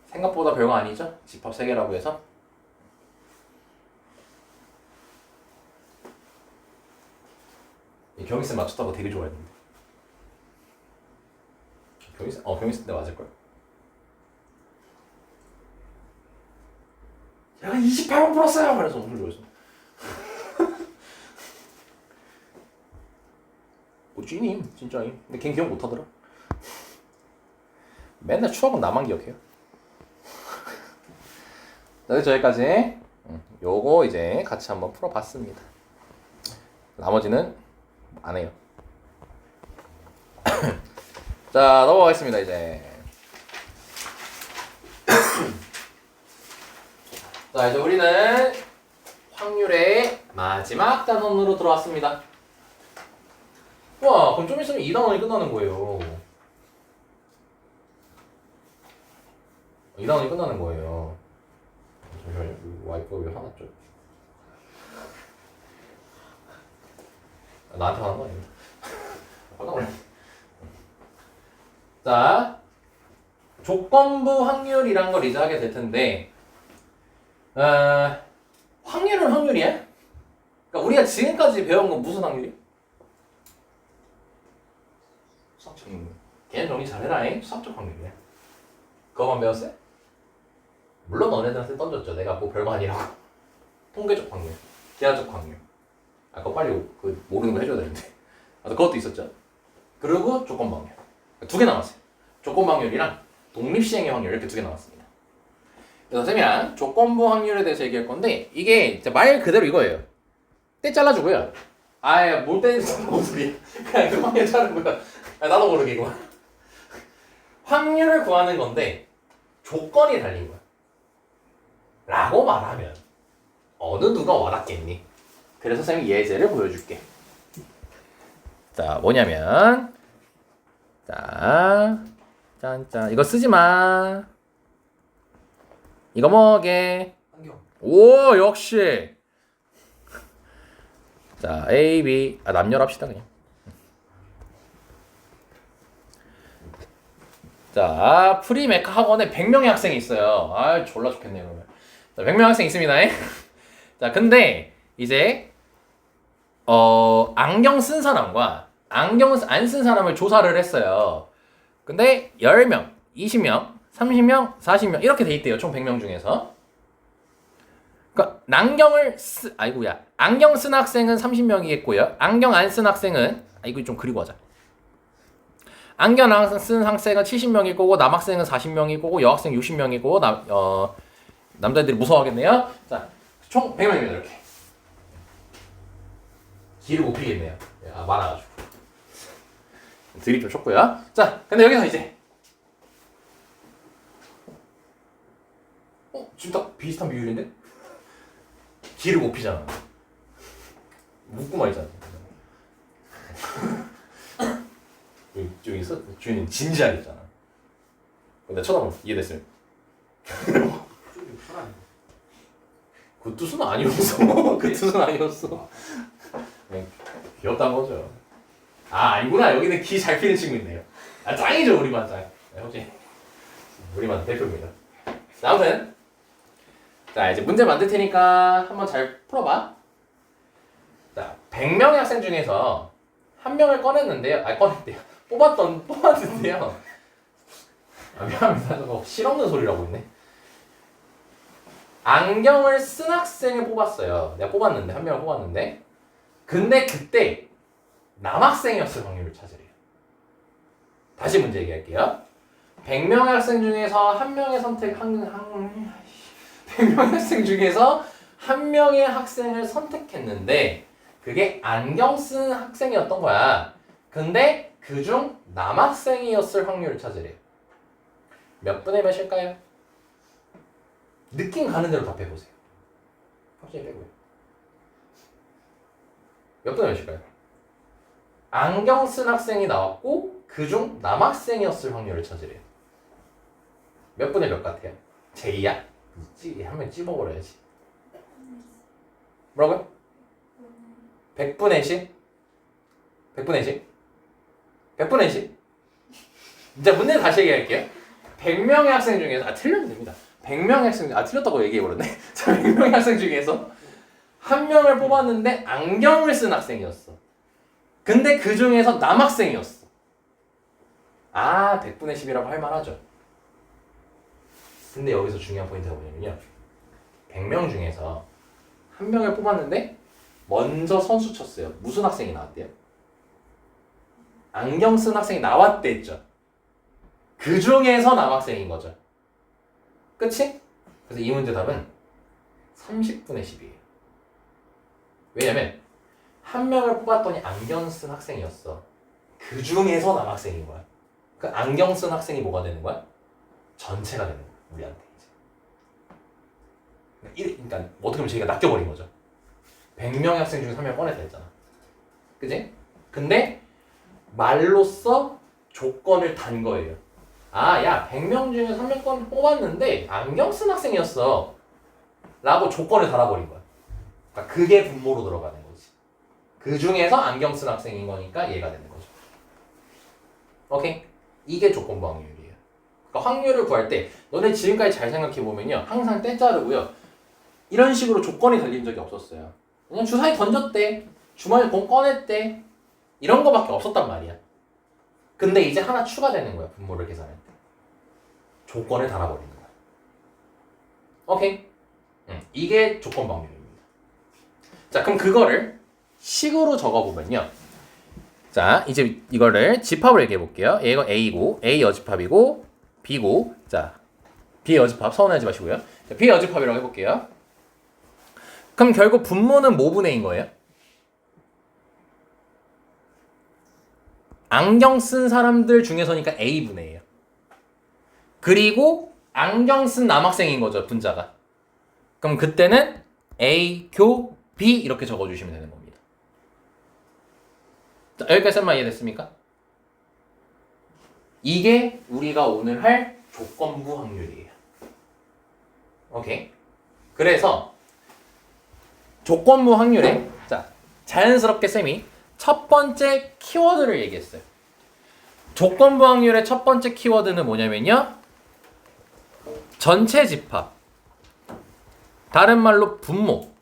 생각보다 별거 아니죠? 집합 3개라고 해서. 경희쌤 맞췄다고 되게 좋아했는데. 경희쌤? 경희쌤 때 맞을걸? 내가 28번 풀었어요. 그래서 엄청 좋아했어. 쥐님 진짜임. 근데 걔 기억 못하더라. 맨날 추억은 나만 기억해요. 자, 저기까지. 요거 이제 같이 한번 풀어봤습니다. 나머지는 안 해요. 자, 넘어가겠습니다 이제. 자, 이제 우리는 확률의 마지막 단원으로 들어왔습니다. 와, 그럼 좀 있으면 2단원이 끝나는 거예요. 2단원이 끝나는 거예요. 잠시만요. 와이프가 왜 화났죠? 나한테 화난 거 아닙니다. 화나버려. 자, 조건부 확률이란 걸 이제 하게 될 텐데, 확률은 확률이야? 그러니까 우리가 지금까지 배운 건 무슨 확률이야? 수학적 확률. 걔는 정리 잘해라잉. 수학적 확률이야. 그거만 배웠어요? 물론 너네들한테 던졌죠. 내가 뭐 별거 아니라고. 통계적 확률, 기하적 확률. 아, 그거 빨리 그 모르는 거 해줘야 되는데. 아, 그것도 있었죠. 그리고 조건부 확률. 두 개 남았어요. 조건부 확률이랑 독립시행의 확률 이렇게 두 개 남았습니다. 그래서 선생님이랑 조건부 확률에 대해서 얘기할 건데 이게 말 그대로 이거예요. 때 잘라주고요. 아예 뭘 때리는 무슨 소리야. 그냥 그 확률 자른 거야. 아, 나도 모르게 이거. 확률을 구하는 건데 조건이 달린 거야. 라고 말하면 어느 누가 와닿겠니? 그래서 선생님이 예제를 보여줄게. 자, 뭐냐면 자, 짠짠. 이거 쓰지 마. 이거 뭐게? 안경. 오, 역시. 자, A, B. 아, 남녀로 합시다 그냥. 자, 프리메카 학원에 100명의 학생이 있어요. 아, 졸라 좋겠네요, 그러면. 자, 100명 학생 있습니다. 자, 근데 이제 안경 쓴 사람과 안경 안 쓴 사람을 조사를 했어요. 근데 10명, 20명, 30명, 40명 이렇게 돼 있대요. 총 100명 중에서. 그러니까 안경 쓴 학생은 30명이겠고요. 안경 안 쓴 학생은 이거 좀 그리고 하자. 안경 쓴 학생은 70명일 거고 남학생은 40명일 거고 여학생 60명일 거고 남자들이 무서워하겠네요. 자, 총 100명입니다. 이렇게. 길을 못 피겠네요. 많아가지고. 드립 좀 쳤고요. 자, 근데 여기서 이제 지금 딱 비슷한 비율인데? 길을 못 피잖아. 묶고만 있잖아. 여기 있어? 주인은 진지하게 있잖아. 내가 쳐다보면 이해됐어요? 그 뜻은 아니었어. 그 뜻은 아니었어. 그냥 귀엽다는 거죠. 아, 아니구나. 여기는 기 잘 피는 친구 있네요. 아, 짱이죠, 우리 반 짱. 네, 혹시 우리 반 대표입니다. 자, 아무튼 자, 이제 문제 만들 테니까 한번 잘 풀어봐. 자, 100명의 학생 중에서 한 명을 꺼냈는데요. 뽑았는데요. 아, 미안합니다. 저거 실없는 소리라고 있네. 안경을 쓴 학생을 뽑았어요. 내가 뽑았는데, 한 명을 뽑았는데. 근데 그때 남학생이었을 확률을 찾으래요. 다시 문제 얘기할게요. 100명의 학생 중에서 한 명의 100명의 학생 중에서 한 명의 학생을 선택했는데 그게 안경 쓴 학생이었던 거야. 근데 그중 남학생이었을 확률을 찾으래요. 몇 분의 몇일까요? 느낌 가는 대로 답해보세요. 확실히 빼고요. 몇 분의 몇일까요? 안경 쓴 학생이 나왔고 그중 남학생이었을 확률을 찾으래요. 몇 분의 몇 같아요? 제이야? 한명 찝어버려야지. 뭐라고요? 100분의 10? 100분의 10? 100분의 10? 이제 문제를 다시 얘기할게요. 100명의 학생 중에서 틀려도 됩니다. 100명의 학생 틀렸다고 얘기해버렸네. 자, 100명의 학생 중에서 한 명을 뽑았는데 안경을 쓴 학생이었어. 근데 그 중에서 남학생이었어. 100분의 10이라고 할 만하죠. 근데 여기서 중요한 포인트가 뭐냐면요. 100명 중에서 한 명을 뽑았는데 먼저 선수 쳤어요. 무슨 학생이 나왔대요? 안경 쓴 학생이 나왔대 했죠. 그 중에서 남학생인 거죠. 그치? 그래서 이 문제 답은 30분의 10이에요. 왜냐면 한 명을 뽑았더니 안경 쓴 학생이었어. 그 중에서 남학생인 거야. 그 안경 쓴 학생이 뭐가 되는 거야? 전체가 되는 거야. 우리한테 이제. 그러니까 어떻게 보면 저희가 낚여버린 거죠. 100명의 학생 중에 3명 꺼냈다 했잖아. 그지? 근데 말로써 조건을 단 거예요. 아, 야, 100명 중에 3명 뽑았는데 안경 쓴 학생이었어. 라고 조건을 달아버린 거야. 그러니까 그게 분모로 들어가는 거지. 그 중에서 안경 쓴 학생인 거니까 얘가 되는 거죠. 오케이? 이게 조건부 확률이에요. 그러니까 확률을 구할 때 너네 지금까지 잘 생각해보면요. 항상 때 자르고요. 이런 식으로 조건이 달린 적이 없었어요. 그냥 주사위 던졌대. 주머니 공 꺼냈대. 이런 거밖에 없었단 말이야. 근데 이제 하나 추가되는 거야. 분모를 계산할 때. 조건을 달아버리는 거야. 오케이? 이게 조건부 확률입니다. 자, 그럼 그거를 식으로 적어보면요. 자, 이제 이거를 집합을 얘기해 볼게요. 얘가 A고, A 여집합이고, B고, 자, B의 여집합 서운하지 마시고요. 자, B의 여집합이라고 해볼게요. 그럼 결국 분모는 뭐 분의인 거예요? 안경 쓴 사람들 중에서니까 A 분의예요. 그리고 안경 쓴 남학생인 거죠, 분자가. 그럼 그때는 A 교 B 이렇게 적어주시면 되는 겁니다. 자, 여기까지만 이해됐습니까? 이게 우리가 오늘 할 조건부 확률이에요. 오케이. 그래서 조건부 확률에 자 자연스럽게 쌤이 첫 번째 키워드를 얘기했어요. 조건부 확률의 첫 번째 키워드는 뭐냐면요. 전체 집합. 다른 말로 분모.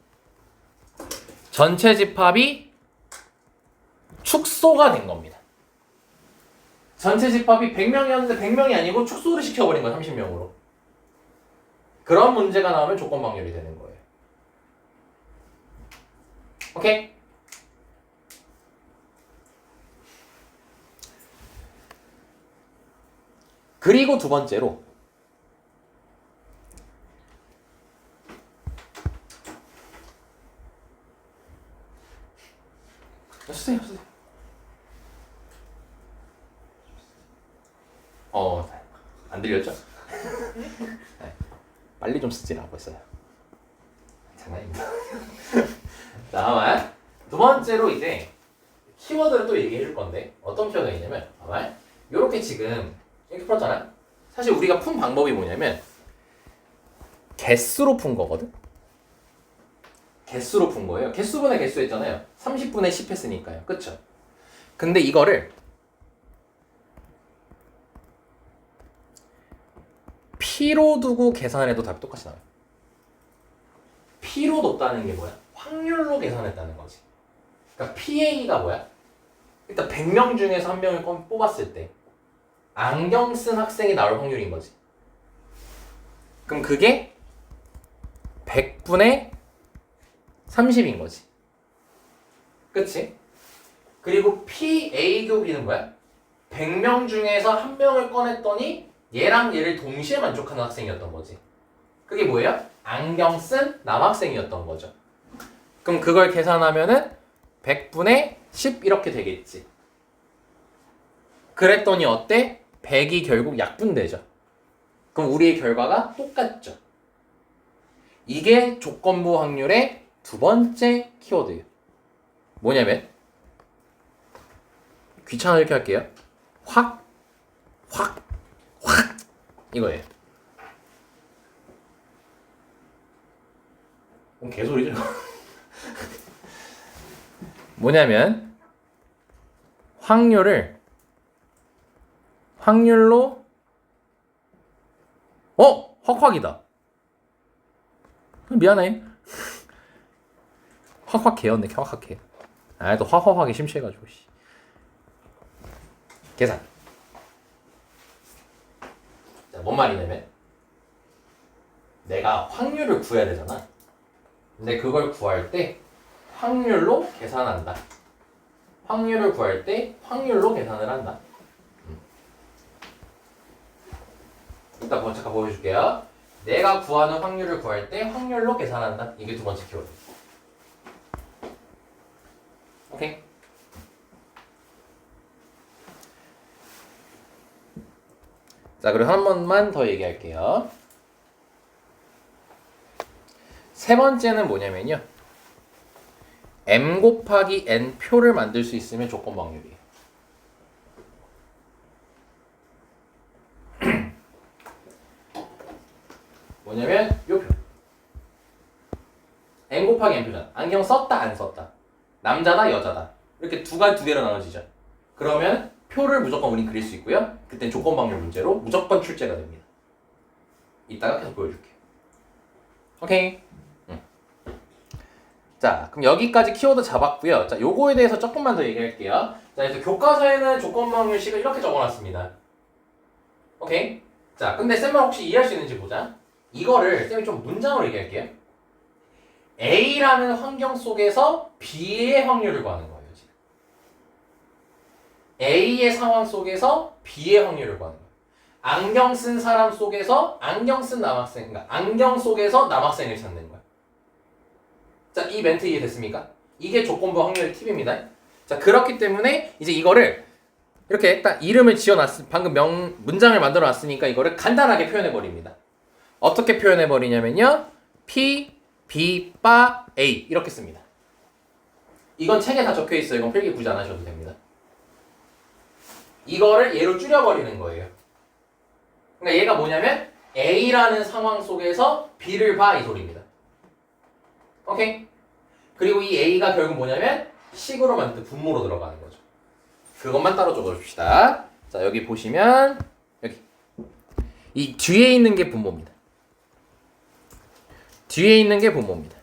전체 집합이 축소가 된 겁니다. 전체 집합이 100명이었는데 100명이 아니고 축소를 시켜버린 거예요. 30명으로. 그런 문제가 나오면 조건부 확률이 되는 거예요. 오케이? 그리고 두 번째로 쓰세요. 안 들렸죠? 네. 빨리 좀 쓰지라고 했어요. 장난입니다. 자, 두 번째로 이제 키워드를 또 얘기해 줄 건데 어떤 키워드가 있냐면 이렇게 지금 이렇게 풀었잖아요. 사실 우리가 푼 방법이 뭐냐면 개수로 푼 거거든. 개수로 푼 거예요. 개수분의 개수 했잖아요. 30분의 10 했으니까요. 그쵸? 근데 이거를 P로 두고 계산해도 답이 똑같이 나와요. P로 뒀다는 게 뭐야? 확률로 계산했다는 거지. 그러니까 PA가 뭐야? 일단 100명 중에서 한 명을 뽑았을 때 안경 쓴 학생이 나올 확률인 거지. 그럼 그게 100분의 30인 거지. 그치? 그리고 PA 교비는 뭐야? 100명 중에서 한 명을 꺼냈더니 얘랑 얘를 동시에 만족하는 학생이었던 거지. 그게 뭐예요? 안경 쓴 남학생이었던 거죠. 그럼 그걸 계산하면은 100분의 10 이렇게 되겠지. 그랬더니 어때? 100이 결국 약분되죠. 그럼 우리의 결과가 똑같죠. 이게 조건부 확률의 두 번째 키워드예요. 뭐냐면 귀찮아 이렇게 할게요. 확 이거예요. 개소리죠. 뭐냐면 확률로 확확이다. 미안해. 확확 개였네. 확확해. 또 확확하게 심취해가지고. 계산. 자, 뭔 말이냐면 내가 확률을 구해야 되잖아. 근데 그걸 구할 때 확률로 계산한다. 확률을 구할 때 확률로 계산을 한다. 일단 잠깐 보여줄게요. 내가 구하는 확률을 구할 때 확률로 계산한다. 이게 두 번째 키워드. 오케이. 자, 그리고 한 번만 더 얘기할게요. 세 번째는 뭐냐면요. m 곱하기 n 표를 만들 수 있으면 조건 확률이에요. 뭐냐면 요 표. m 곱하기 n 표잖아. 안경 썼다 안 썼다. 남자다 여자다. 이렇게 두 개로 나눠지죠. 그러면 표를 무조건 우린 그릴 수 있고요. 그땐 조건 확률 문제로 무조건 출제가 됩니다. 이따가 계속 보여줄게요. 오케이. 자, 그럼 여기까지 키워드 잡았고요. 자, 요거에 대해서 조금만 더 얘기할게요. 자, 이제 교과서에는 조건 확률 식을 이렇게 적어놨습니다. 오케이. 자, 근데 쌤만 혹시 이해할 수 있는지 보자. 이거를 쌤이 좀 문장으로 얘기할게요. A라는 환경 속에서 B의 확률을 구하는 거예요, 지금. A의 상황 속에서 B의 확률을 구하는 거예요. 안경 쓴 사람 속에서 안경 쓴 남학생, 그러니까 안경 속에서 남학생을 찾는 거야. 자, 이 멘트 이해됐습니까? 이게 조건부 확률 팁입니다. 자, 그렇기 때문에 이제 이거를 이렇게 딱 이름을 지어놨, 방금 문장을 만들어놨으니까 이거를 간단하게 표현해버립니다. 어떻게 표현해버리냐면요. P, B, 바, A 이렇게 씁니다. 이건 책에 다 적혀있어요. 이건 필기 굳이 안 하셔도 됩니다. 이거를 얘로 줄여버리는 거예요. 그러니까 얘가 뭐냐면 A라는 상황 속에서 B를 봐 이 소리입니다. 오케이? 그리고 이 A가 결국 뭐냐면 식으로 만든 분모로 들어가는 거죠. 그것만 따로 적어줍시다. 자, 여기 보시면 여기 이 뒤에 있는 게 분모입니다. 뒤에 있는 게 분모입니다.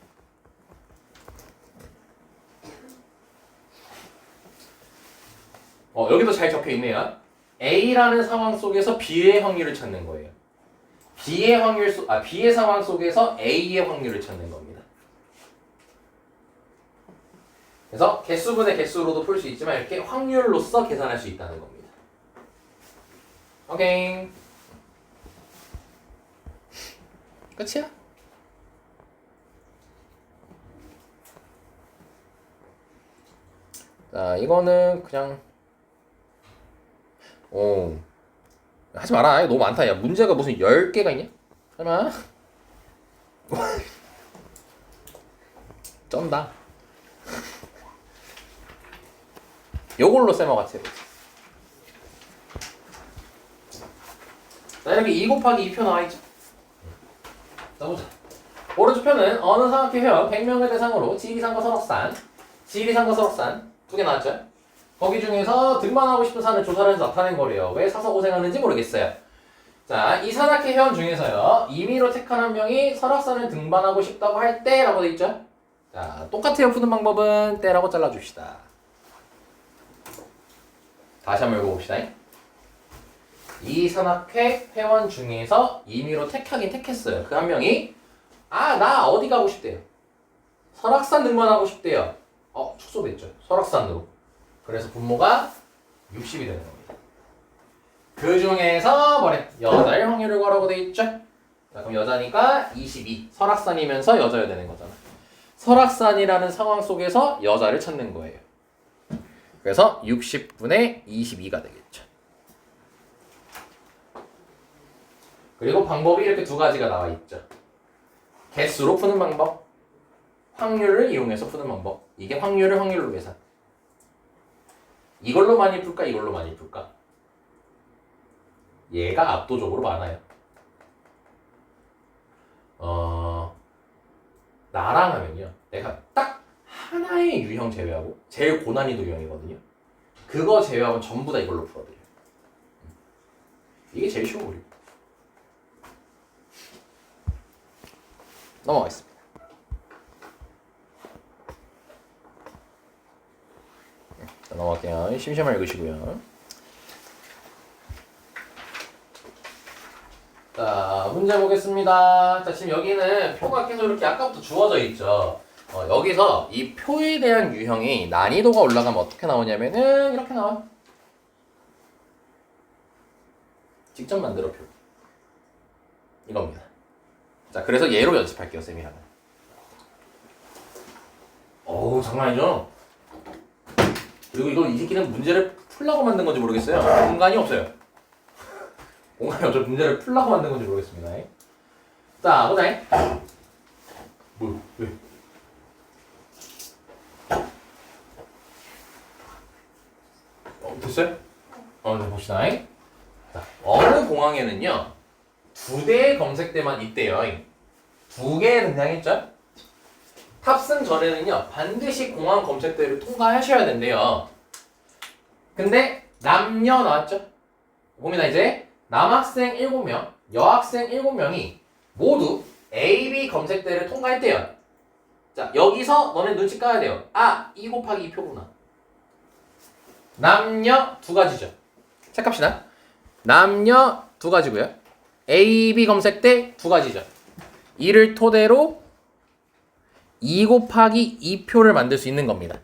여기도 잘 적혀있네요. A라는 상황 속에서 B의 확률을 찾는 거예요. B의 상황 속에서 A의 확률을 찾는 겁니다. 그래서 개수분의 개수로도 풀 수 있지만 이렇게 확률로서 계산할 수 있다는 겁니다. 오케이. 끝이야? 자, 이거는 그냥 하지 마라. 이거 너무 많다. 야, 문제가 무슨 10개가 있냐? 설마? 쩐다. 요걸로 쌤하고 같이 해보자. 자, 이렇게 2 곱하기 2표 나와있죠? 자, 보자. 오른쪽 표는 어느 사학회회원 100명을 대상으로 지리산과 설악산 두 개 나왔죠? 거기 중에서 등반하고 싶은 산을 조사를 해서 나타낸 거래요. 왜 사서 고생하는지 모르겠어요. 자, 이 산악회 회원 중에서요, 임의로 택한 한 명이 설악산을 등반하고 싶다고 할 때라고 돼 있죠? 자, 똑같아요. 푸는 방법은 때라고 잘라줍시다. 다시 한번 읽어봅시다. 이 산악회 회원 중에서 임의로 택하긴 택했어요. 그 한 명이 나 어디 가고 싶대요. 설악산 등반하고 싶대요. 축소됐죠. 설악산으로. 그래서 분모가 60이 되는 겁니다. 그 중에서 뭐래? 여자의 확률을 구하라고 돼 있죠? 자, 그럼 여자니까 22. 설악산이면서 여자여야 되는 거잖아. 설악산이라는 상황 속에서 여자를 찾는 거예요. 그래서 60분의 22가 되겠죠. 그리고 방법이 이렇게 두 가지가 나와 있죠. 개수로 푸는 방법, 확률을 이용해서 푸는 방법. 이게 확률로 계산. 이걸로 많이 풀까? 이걸로 많이 풀까? 얘가 압도적으로 많아요. 나랑 하면요. 내가 딱 하나의 유형 제외하고 제일 고난이도 유형이거든요. 그거 제외하고는 전부 다 이걸로 풀어드려요. 이게 제일 쉬운 거리고. 넘어가겠습니다. 자, 넘어갈게요. 심심한 읽으시고요. 자, 문제 보겠습니다. 자, 지금 여기는 표가 계속 이렇게 아까부터 주어져 있죠. 여기서 이 표에 대한 유형이 난이도가 올라가면 어떻게 나오냐면은 이렇게 나와. 직접 만들어 표. 이겁니다. 자, 그래서 얘로 연습할게요, 쌤이랑은. 어우, 장난 아니죠? 그리고 이거 이 새끼는 문제를 풀라고 만든 건지 모르겠어요. 공간이 없어요. 공간이 없어요. 문제를 풀라고 만든 건지 모르겠습니다. 자, 보자. 뭐, 왜? 됐어요? 네, 봅시다. 자, 어느 공항에는요, 2대의 검색대만 있대요. 2개의 등장했죠? 탑승 전에는요, 반드시 공항 검색대를 통과하셔야 된대요. 근데 남녀 나왔죠? 봅니다. 이제 남학생 7명, 여학생 7명이 모두 A, B 검색대를 통과했대요. 자, 여기서 너네 눈치 까야 돼요. 아, 2 곱하기 2표구나. 남녀 2가지죠. 체크합시다. 남녀 2가지고요. A, B 검색대 2가지죠. 이를 토대로 2 곱하기 2표를 만들 수 있는 겁니다.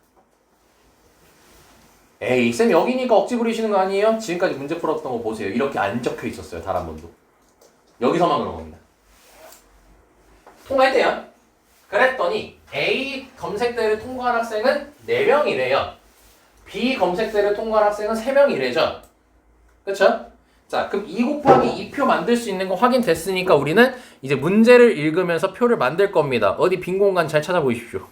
에이, 쌤 여기니까 억지 부리시는 거 아니에요? 지금까지 문제 풀었던 거 보세요. 이렇게 안 적혀 있었어요. 단 한 번도. 여기서만 그런 겁니다. 통과했대요. 그랬더니 A 검색대를 통과한 학생은 4명이래요. B 검색대를 통과한 학생은 3명이래죠. 그쵸? 자, 그럼 2 곱하기 2표 만들 수 있는 거 확인됐으니까 우리는 이제 문제를 읽으면서 표를 만들 겁니다. 어디 빈 공간 잘 찾아보십시오.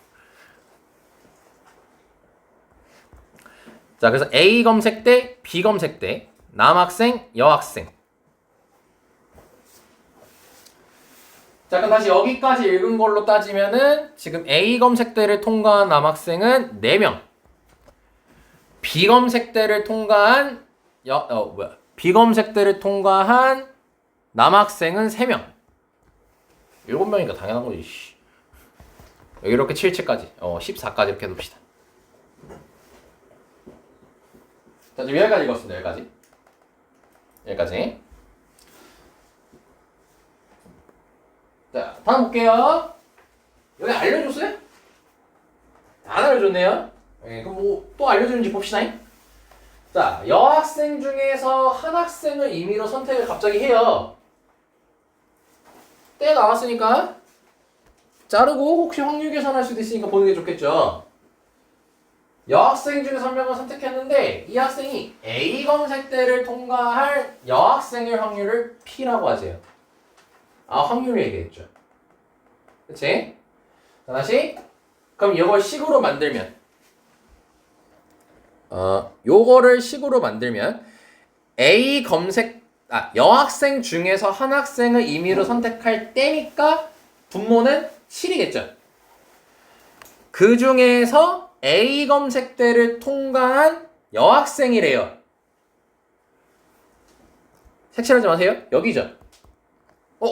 자, 그래서 A 검색대, B 검색대, 남학생, 여학생. 자, 그럼 다시 여기까지 읽은 걸로 따지면은 지금 A 검색대를 통과한 남학생은 4명. B 검색대를 통과한 B 검색대를 통과한 남학생은 3명. 7명이니까 당연한 거지. 여기 이렇게 7채까지, 14까지 이렇게 해둡시다. 자, 지금 여기까지 읽었습니다. 여기까지. 자, 다음 볼게요. 여기 알려줬어요? 안 알려줬네요. 그럼 뭐 또 알려주는지 봅시다. 자, 여학생 중에서 한 학생을 임의로 선택을 갑자기 해요. 때 나왔으니까 자르고 혹시 확률 계산할 수도 있으니까 보는 게 좋겠죠. 여학생 중에서 한 명을 선택했는데 이 학생이 A 검색대를 통과할 여학생일 확률을 P라고 하세요. 아, 확률 얘기했죠. 그치? 자, 다시. 그럼 이걸 식으로 만들면 요거를 식으로 만들면 여학생 중에서 한 학생을 임의로 선택할 때니까 분모는 7이겠죠. 그 중에서 A 검색대를 통과한 여학생이래요. 색칠하지 마세요. 여기죠.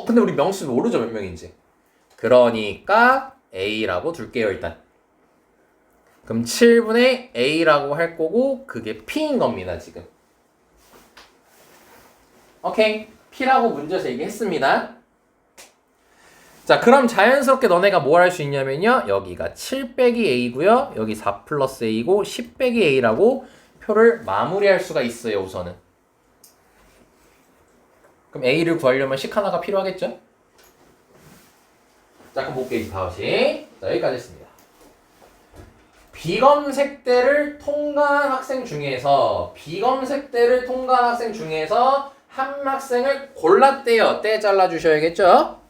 근데 우리 명수 모르죠, 몇 명인지. 그러니까 A라고 둘게요, 일단. 그럼 7분의 A라고 할 거고 그게 P인 겁니다, 지금. 오케이. P라고 문제에서 얘기했습니다. 자, 그럼 자연스럽게 너네가 뭘 할 수 있냐면요. 여기가 7 빼기 A고요. 여기 4 플러스 A고 10 빼기 A라고 표를 마무리할 수가 있어요, 우선은. 그럼 A를 구하려면 식 하나가 필요하겠죠? 자, 그럼 볼게요, 다시. 자, 여기까지 했습니다. 비검색대를 통과한 학생 중에서 한 학생을 골랐대요. 때 잘라주셔야겠죠?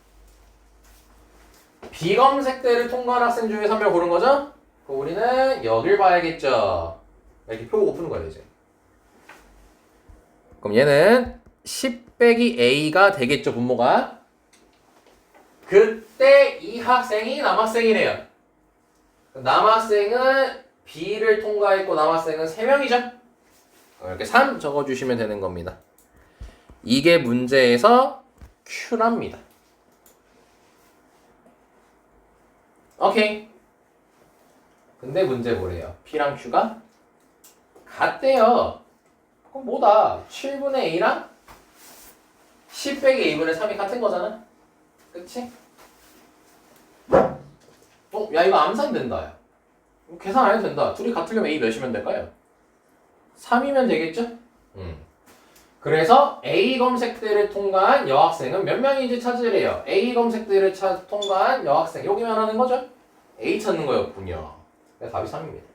비검색대를 통과한 학생 중에서 한 명 고른 거죠? 그럼 우리는 여길 봐야겠죠? 이렇게 표 보고 푸는 거예요, 이제. 그럼 얘는 10 빼기 A가 되겠죠, 분모가? 그때 이 학생이 남학생이래요. 남학생은 B를 통과했고 남학생은 3명이죠? 이렇게 3 적어주시면 되는 겁니다. 이게 문제에서 Q랍니다. 오케이. 근데 문제 뭐래요? P랑 Q가 같대요. 그럼 뭐다? 7분의 A랑 10 빼기 2분의 3이 같은 거잖아. 그치? 야 이거 암산된다. 야. 계산 안 해도 된다. 둘이 같으려면 A 몇이면 될까요? 3이면 되겠죠? 그래서 A 검색대를 통과한 여학생은 몇 명인지 찾으래요. A 검색대를 통과한 여학생. 여기만 하는 거죠? A 찾는 거였군요. 그래서 답이 3입니다.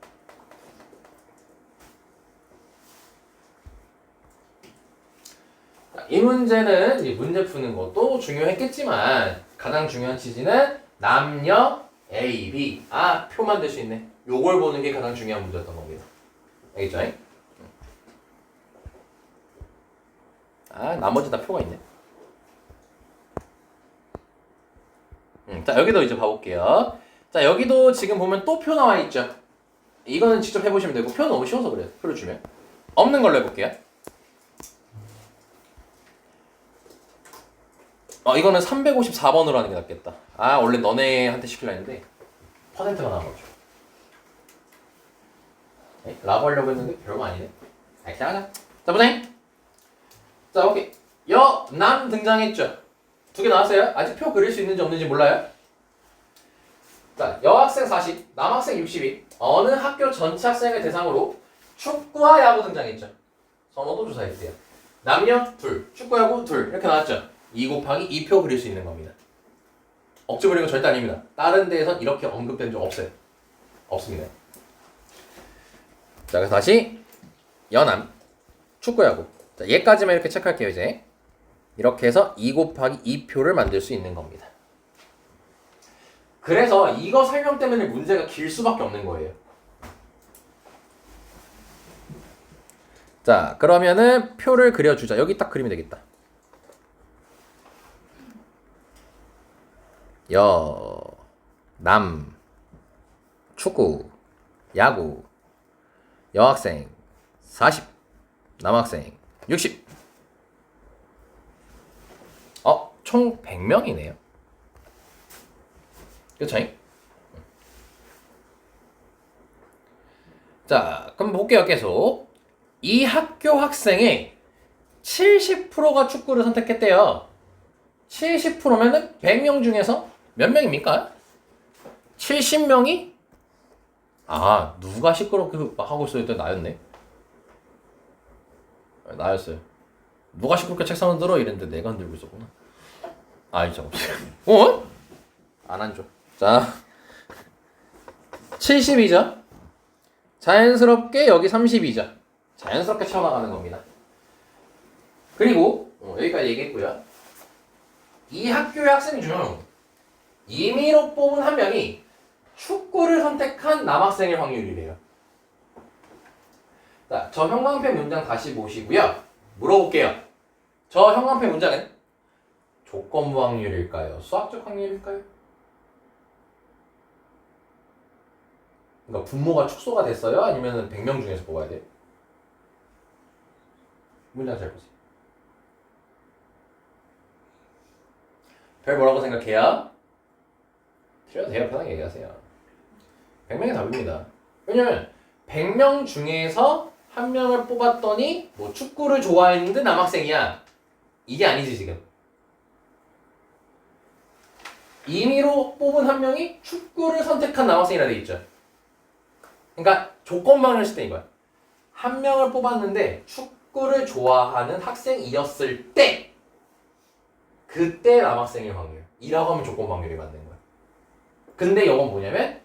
이 문제는 이 문제 푸는 것도 중요했겠지만 가장 중요한 취지는 남녀 A, B. 표 만들 수 있네. 요걸 보는 게 가장 중요한 문제였던 겁니다. 알겠죠? 나머지 다 표가 있네. 자, 여기도 이제 봐볼게요. 자, 여기도 지금 보면 또 표 나와 있죠? 이거는 직접 해보시면 되고, 표 너무 쉬워서 그래요. 표를 주면. 없는 걸로 해볼게요. 이거는 354번으로 하는 게 낫겠다. 원래 너네한테 시키려 했는데, 퍼센트가 나온 거죠. 라고 하려고 했는데, 별거 아니네. 시작하자. 자, 보자. 자, 오케이. 남 등장했죠? 2개 나왔어요? 아직 표 그릴 수 있는지 없는지 몰라요? 자, 여학생 40, 남학생 62. 어느 학교 전체 학생을 대상으로 축구와 야구 등장했죠? 선호도 조사했대요. 남녀 둘, 축구, 야구 둘 이렇게 나왔죠? 2 곱하기 2표 그릴 수 있는 겁니다. 억지 부리는 건 절대 아닙니다. 다른 데에선 이렇게 언급된 적 없어요. 없습니다. 자, 그래서 다시 여남, 축구, 야구. 자, 얘까지만 이렇게 체크할게요, 이제. 이렇게 해서 2 곱하기 2표를 만들 수 있는 겁니다. 그래서 이거 설명 때문에 문제가 길 수밖에 없는 거예요. 자, 그러면은 표를 그려주자. 여기 딱 그리면 되겠다. 남, 축구, 야구, 여학생 40, 남학생 60. 총 100명이네요. 그쵸? 자, 그럼 볼게요, 계속. 이 학교 학생의 70%가 축구를 선택했대요. 70%면은 100명 중에서 몇 명입니까? 70명이? 누가 시끄럽게 하고 있어요? 나였네. 나였어요. 누가 시끄럽게 책상 흔들어? 이랬는데 내가 흔들고 있었구나. 잠깐만. 안 줘. 자, 70이죠? 자연스럽게 여기 30이죠? 자연스럽게 쳐나가는 겁니다. 그리고 여기까지 얘기했고요. 이 학교의 학생 중 임의로 뽑은 한 명이 축구를 선택한 남학생일 확률이래요. 자, 저 형광펜 문장 다시 보시고요. 물어볼게요. 저 형광펜 문장은 조건부 확률일까요? 수학적 확률일까요? 그러니까 분모가 축소가 됐어요? 아니면 100명 중에서 뽑아야 돼요? 문장 잘 보세요. 별 뭐라고 생각해요? 틀려도 돼요. 편하게 얘기하세요. 100명이 답입니다. 왜냐면 100명 중에서 한 명을 뽑았더니 뭐 축구를 좋아했는데 남학생이야. 이게 아니지 지금. 임의로 뽑은 한 명이 축구를 선택한 남학생이라 돼 있죠. 그러니까 조건방을 했을 때 이거야. 한 명을 뽑았는데 축구를 좋아하는 학생이었을 때 그때 남학생일 확률. 이라고 하면 조건방률이 맞는 거야. 근데 이건 뭐냐면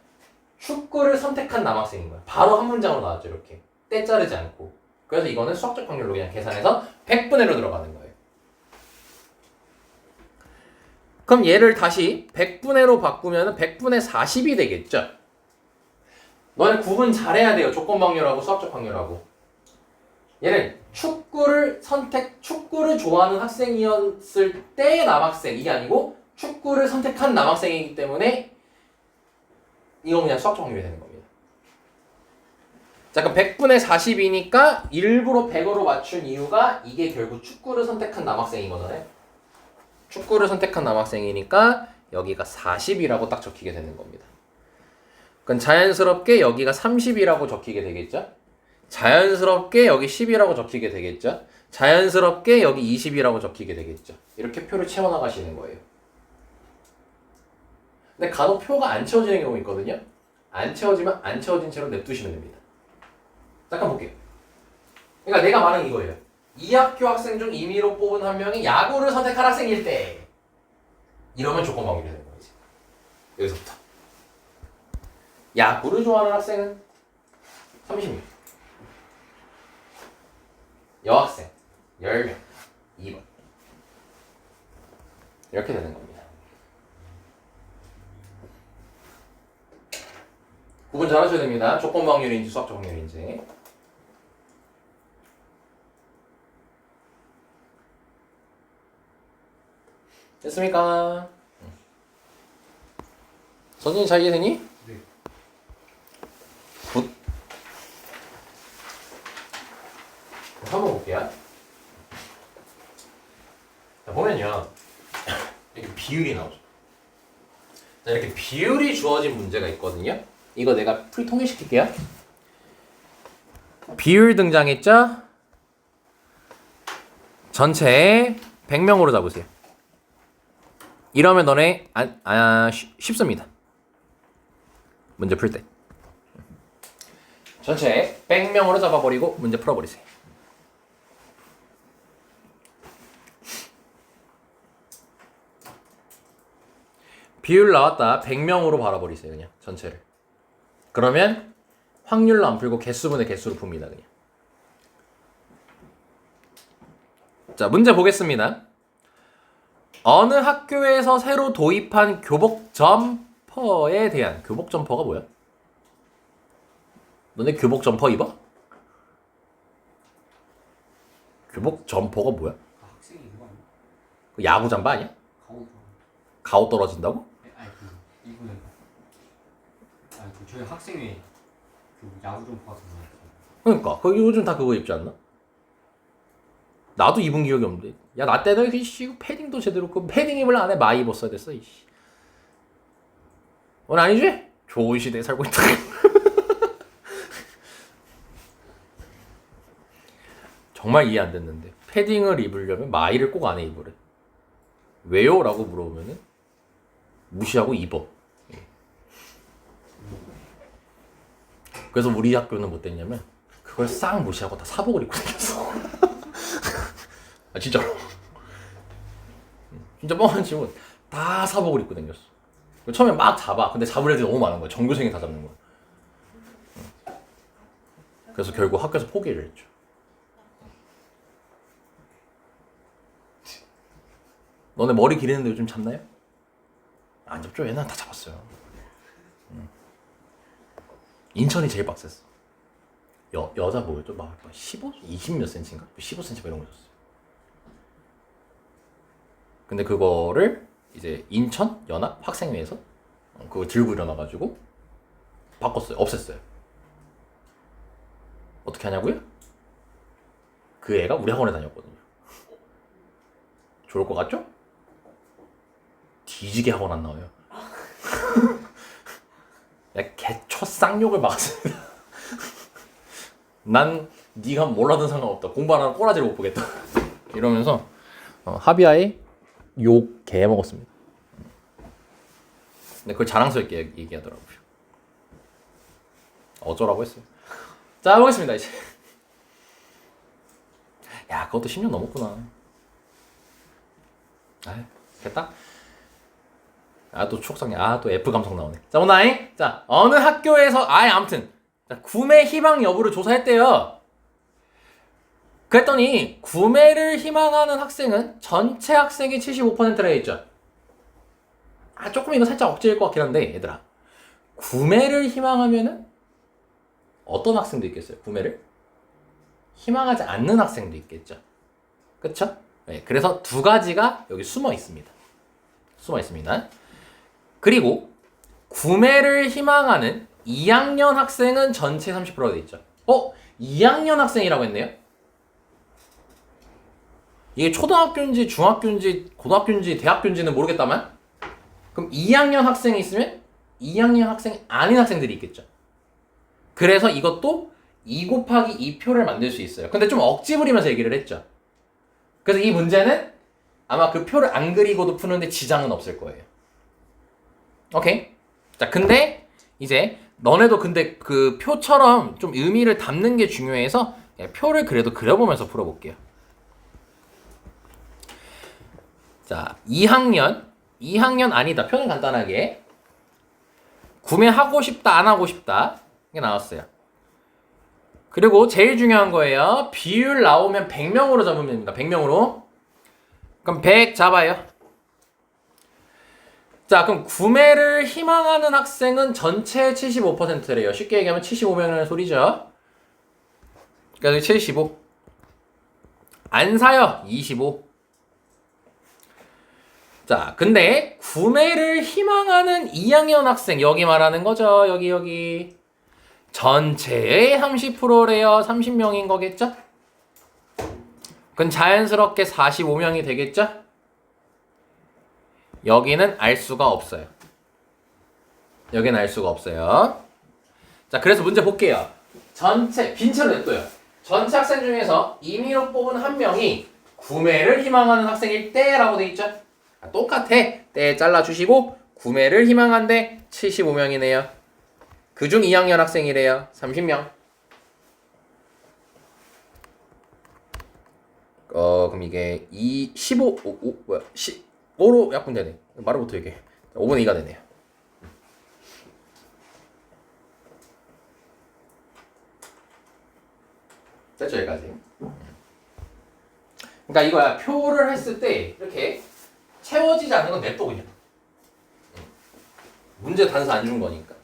축구를 선택한 남학생인 거야. 바로 한 문장으로 나왔죠. 이렇게. 때 자르지 않고. 그래서 이거는 수학적 확률로 그냥 계산해서 100분의 1로 들어가는 거예요. 그럼 얘를 다시 100분의 1로 바꾸면 100분의 40이 되겠죠? 너네 구분 잘해야 돼요. 조건 확률하고 수학적 확률하고. 얘는 축구를 좋아하는 학생이었을 때 남학생. 이게 아니고 축구를 선택한 남학생이기 때문에 이건 그냥 수학적 확률이 되는 겁니다. 자, 그럼 100분의 40이니까 일부러 100으로 맞춘 이유가 이게 결국 축구를 선택한 남학생인 거잖아요. 축구를 선택한 남학생이니까 여기가 40이라고 딱 적히게 되는 겁니다. 그럼 자연스럽게 여기가 30이라고 적히게 되겠죠? 자연스럽게 여기 10이라고 적히게 되겠죠? 자연스럽게 여기 20이라고 적히게 되겠죠. 이렇게 표를 채워나가시는 거예요. 근데 간혹 표가 안 채워지는 경우 있거든요. 안 채워지면 안 채워진 채로 냅두시면 됩니다. 잠깐 볼게요. 그러니까 내가 말한 이거예요. 이 학교 학생 중 임의로 뽑은 한 명이 야구를 선택할 학생일 때 이러면 조건 방울이 되는 거지. 여기서부터 야구를 좋아하는 학생은 30명, 여학생 10명, 2번 이렇게 되는 겁니다. 구분 잘 하셔야 됩니다. 조건 방울인지 수학적 확률인지. 됐습니까? 선생님 잘 이해되니? 네. 굿. 한번 볼게요. 자, 보면요. 이렇게 비율이 나오죠. 자, 이렇게 비율이 주어진 문제가 있거든요. 이거 내가 풀 통일시킬게요. 비율 등장했죠? 전체에 100명으로 잡으세요. 이러면 너네 쉽습니다. 문제 풀 때. 전체 100명으로 잡아버리고 문제 풀어버리세요. 비율 나왔다. 100명으로 바라버리세요. 그냥 전체를. 그러면 확률로 안 풀고 개수분의 개수로 풉니다. 그냥. 자, 문제 보겠습니다. 어느 학교에서 새로 도입한 교복 점퍼에 대한 교복 점퍼가 뭐야? 너네 교복 점퍼 입어? 교복 점퍼가 뭐야? 학생이 이거 아니야? 그 야구 잠바 아니야? 가오 가오 떨어진다고? 아니 이거는 저희 학생회 야구 좀 봐서 그러니까 그 요즘 다 그거 입지 않나? 나도 입은 기억이 없는데. 야, 나 때는 패딩도 제대로 그 패딩 입을 안 해. 많이 입었어야 됐어. 이씨. 오늘 아니지? 좋은 시대에 살고 있다. 정말 이해 안 됐는데 패딩을 입으려면 마이를 꼭 안에 입으래. 왜요? 라고 물어보면은 무시하고 입어. 그래서 우리 학교는 뭐 됐냐면 그걸 싹 무시하고 다 사복을 입고 다녔어. 아 진짜로. 진짜 뻥한 친구는 다 사복을 입고 다녔어. 처음에 막 잡아. 근데 잡을 애들이 너무 많은 거야. 전교생이 다 잡는 거야. 그래서 결국 학교에서 포기를 했죠. 너네 머리 기르는데 요즘 잡나요? 안 잡죠. 얘는 다 잡았어요. 인천이 제일 빡셌어. 여자 뭐였죠? 막 15? 20 몇 센치인가? 15cm 이런 거 줬어요. 근데 그거를 이제 인천 연합 학생회에서 그거 들고 일어나가지고 바꿨어요. 없앴어요. 어떻게 하냐고요? 그 애가 우리 학원에 다녔거든요. 좋을 것 같죠? 뒤지게 학원 안 나와요. 개초 쌍욕을 막았습니다. 난 네가 몰라도 상관없다. 공부 안 하면 꼬라지를 못 보겠다. 이러면서 하비아의 욕 개 먹었습니다. 근데 그걸 자랑스럽게 얘기하더라고요. 어쩌라고 했어요. 자, 보겠습니다 이제. 야, 그것도 10년 넘었구나. 아, 됐다. 아, 또 추억상이, 또 F 감성 나오네. 자, 오나이. 자, 어느 학교에서, 아무튼. 자, 구매 희망 여부를 조사했대요. 그랬더니, 구매를 희망하는 학생은 전체 학생의 75%라 했죠. 조금 이거 살짝 억지일 것 같긴 한데, 얘들아. 구매를 희망하면은, 어떤 학생도 있겠어요? 구매를? 희망하지 않는 학생도 있겠죠. 그쵸? 네, 그래서 두 가지가 여기 숨어 있습니다. 숨어 있습니다. 그리고 구매를 희망하는 2학년 학생은 전체 30%가 돼 있죠. 2학년 학생이라고 했네요. 이게 초등학교인지 중학교인지 고등학교인지 대학교인지는 모르겠다만 그럼 2학년 학생이 있으면 2학년 학생이 아닌 학생들이 있겠죠. 그래서 이것도 2 곱하기 2표를 만들 수 있어요. 근데 좀 억지 부리면서 얘기를 했죠. 그래서 이 문제는 아마 그 표를 안 그리고도 푸는데 지장은 없을 거예요. 오케이? 자, 근데 이제 너네도 근데 그 표처럼 좀 의미를 담는 게 중요해서 표를 그래도 그려보면서 풀어볼게요. 자, 2학년 아니다. 표는 간단하게 구매하고 싶다, 안 하고 싶다 이게 나왔어요. 그리고 제일 중요한 거예요. 비율 나오면 100명으로 잡으면 됩니다. 100명으로. 그럼 100 잡아요. 자, 그럼 구매를 희망하는 학생은 전체 75%래요. 쉽게 얘기하면 75명이라는 소리죠. 그러니까 75. 안 사요. 25. 자, 근데 구매를 희망하는 2학년 학생, 여기 말하는 거죠. 여기. 전체의 30%래요. 30명인 거겠죠? 그럼 자연스럽게 45명이 되겠죠? 여기는 알 수가 없어요. 여기는 알 수가 없어요. 자, 그래서 문제 볼게요. 전체, 빈채로 냅둬요. 전체 학생 중에서 임의로 뽑은 한 명이 구매를 희망하는 학생일 때라고 돼 있죠? 똑같아. 때 잘라주시고 구매를 희망한데 75명이네요. 그중 2학년 학생이래요. 30명. 그럼 이게 15, 5로 약분되네. 말을 못해 이게. 5분의 2가 되네요. 됐죠, 여기까지. 그러니까 이거야. 표를 했을 때 이렇게 채워지지 않는 건 냅둬 그냥. 문제 단서 안 준 거니까.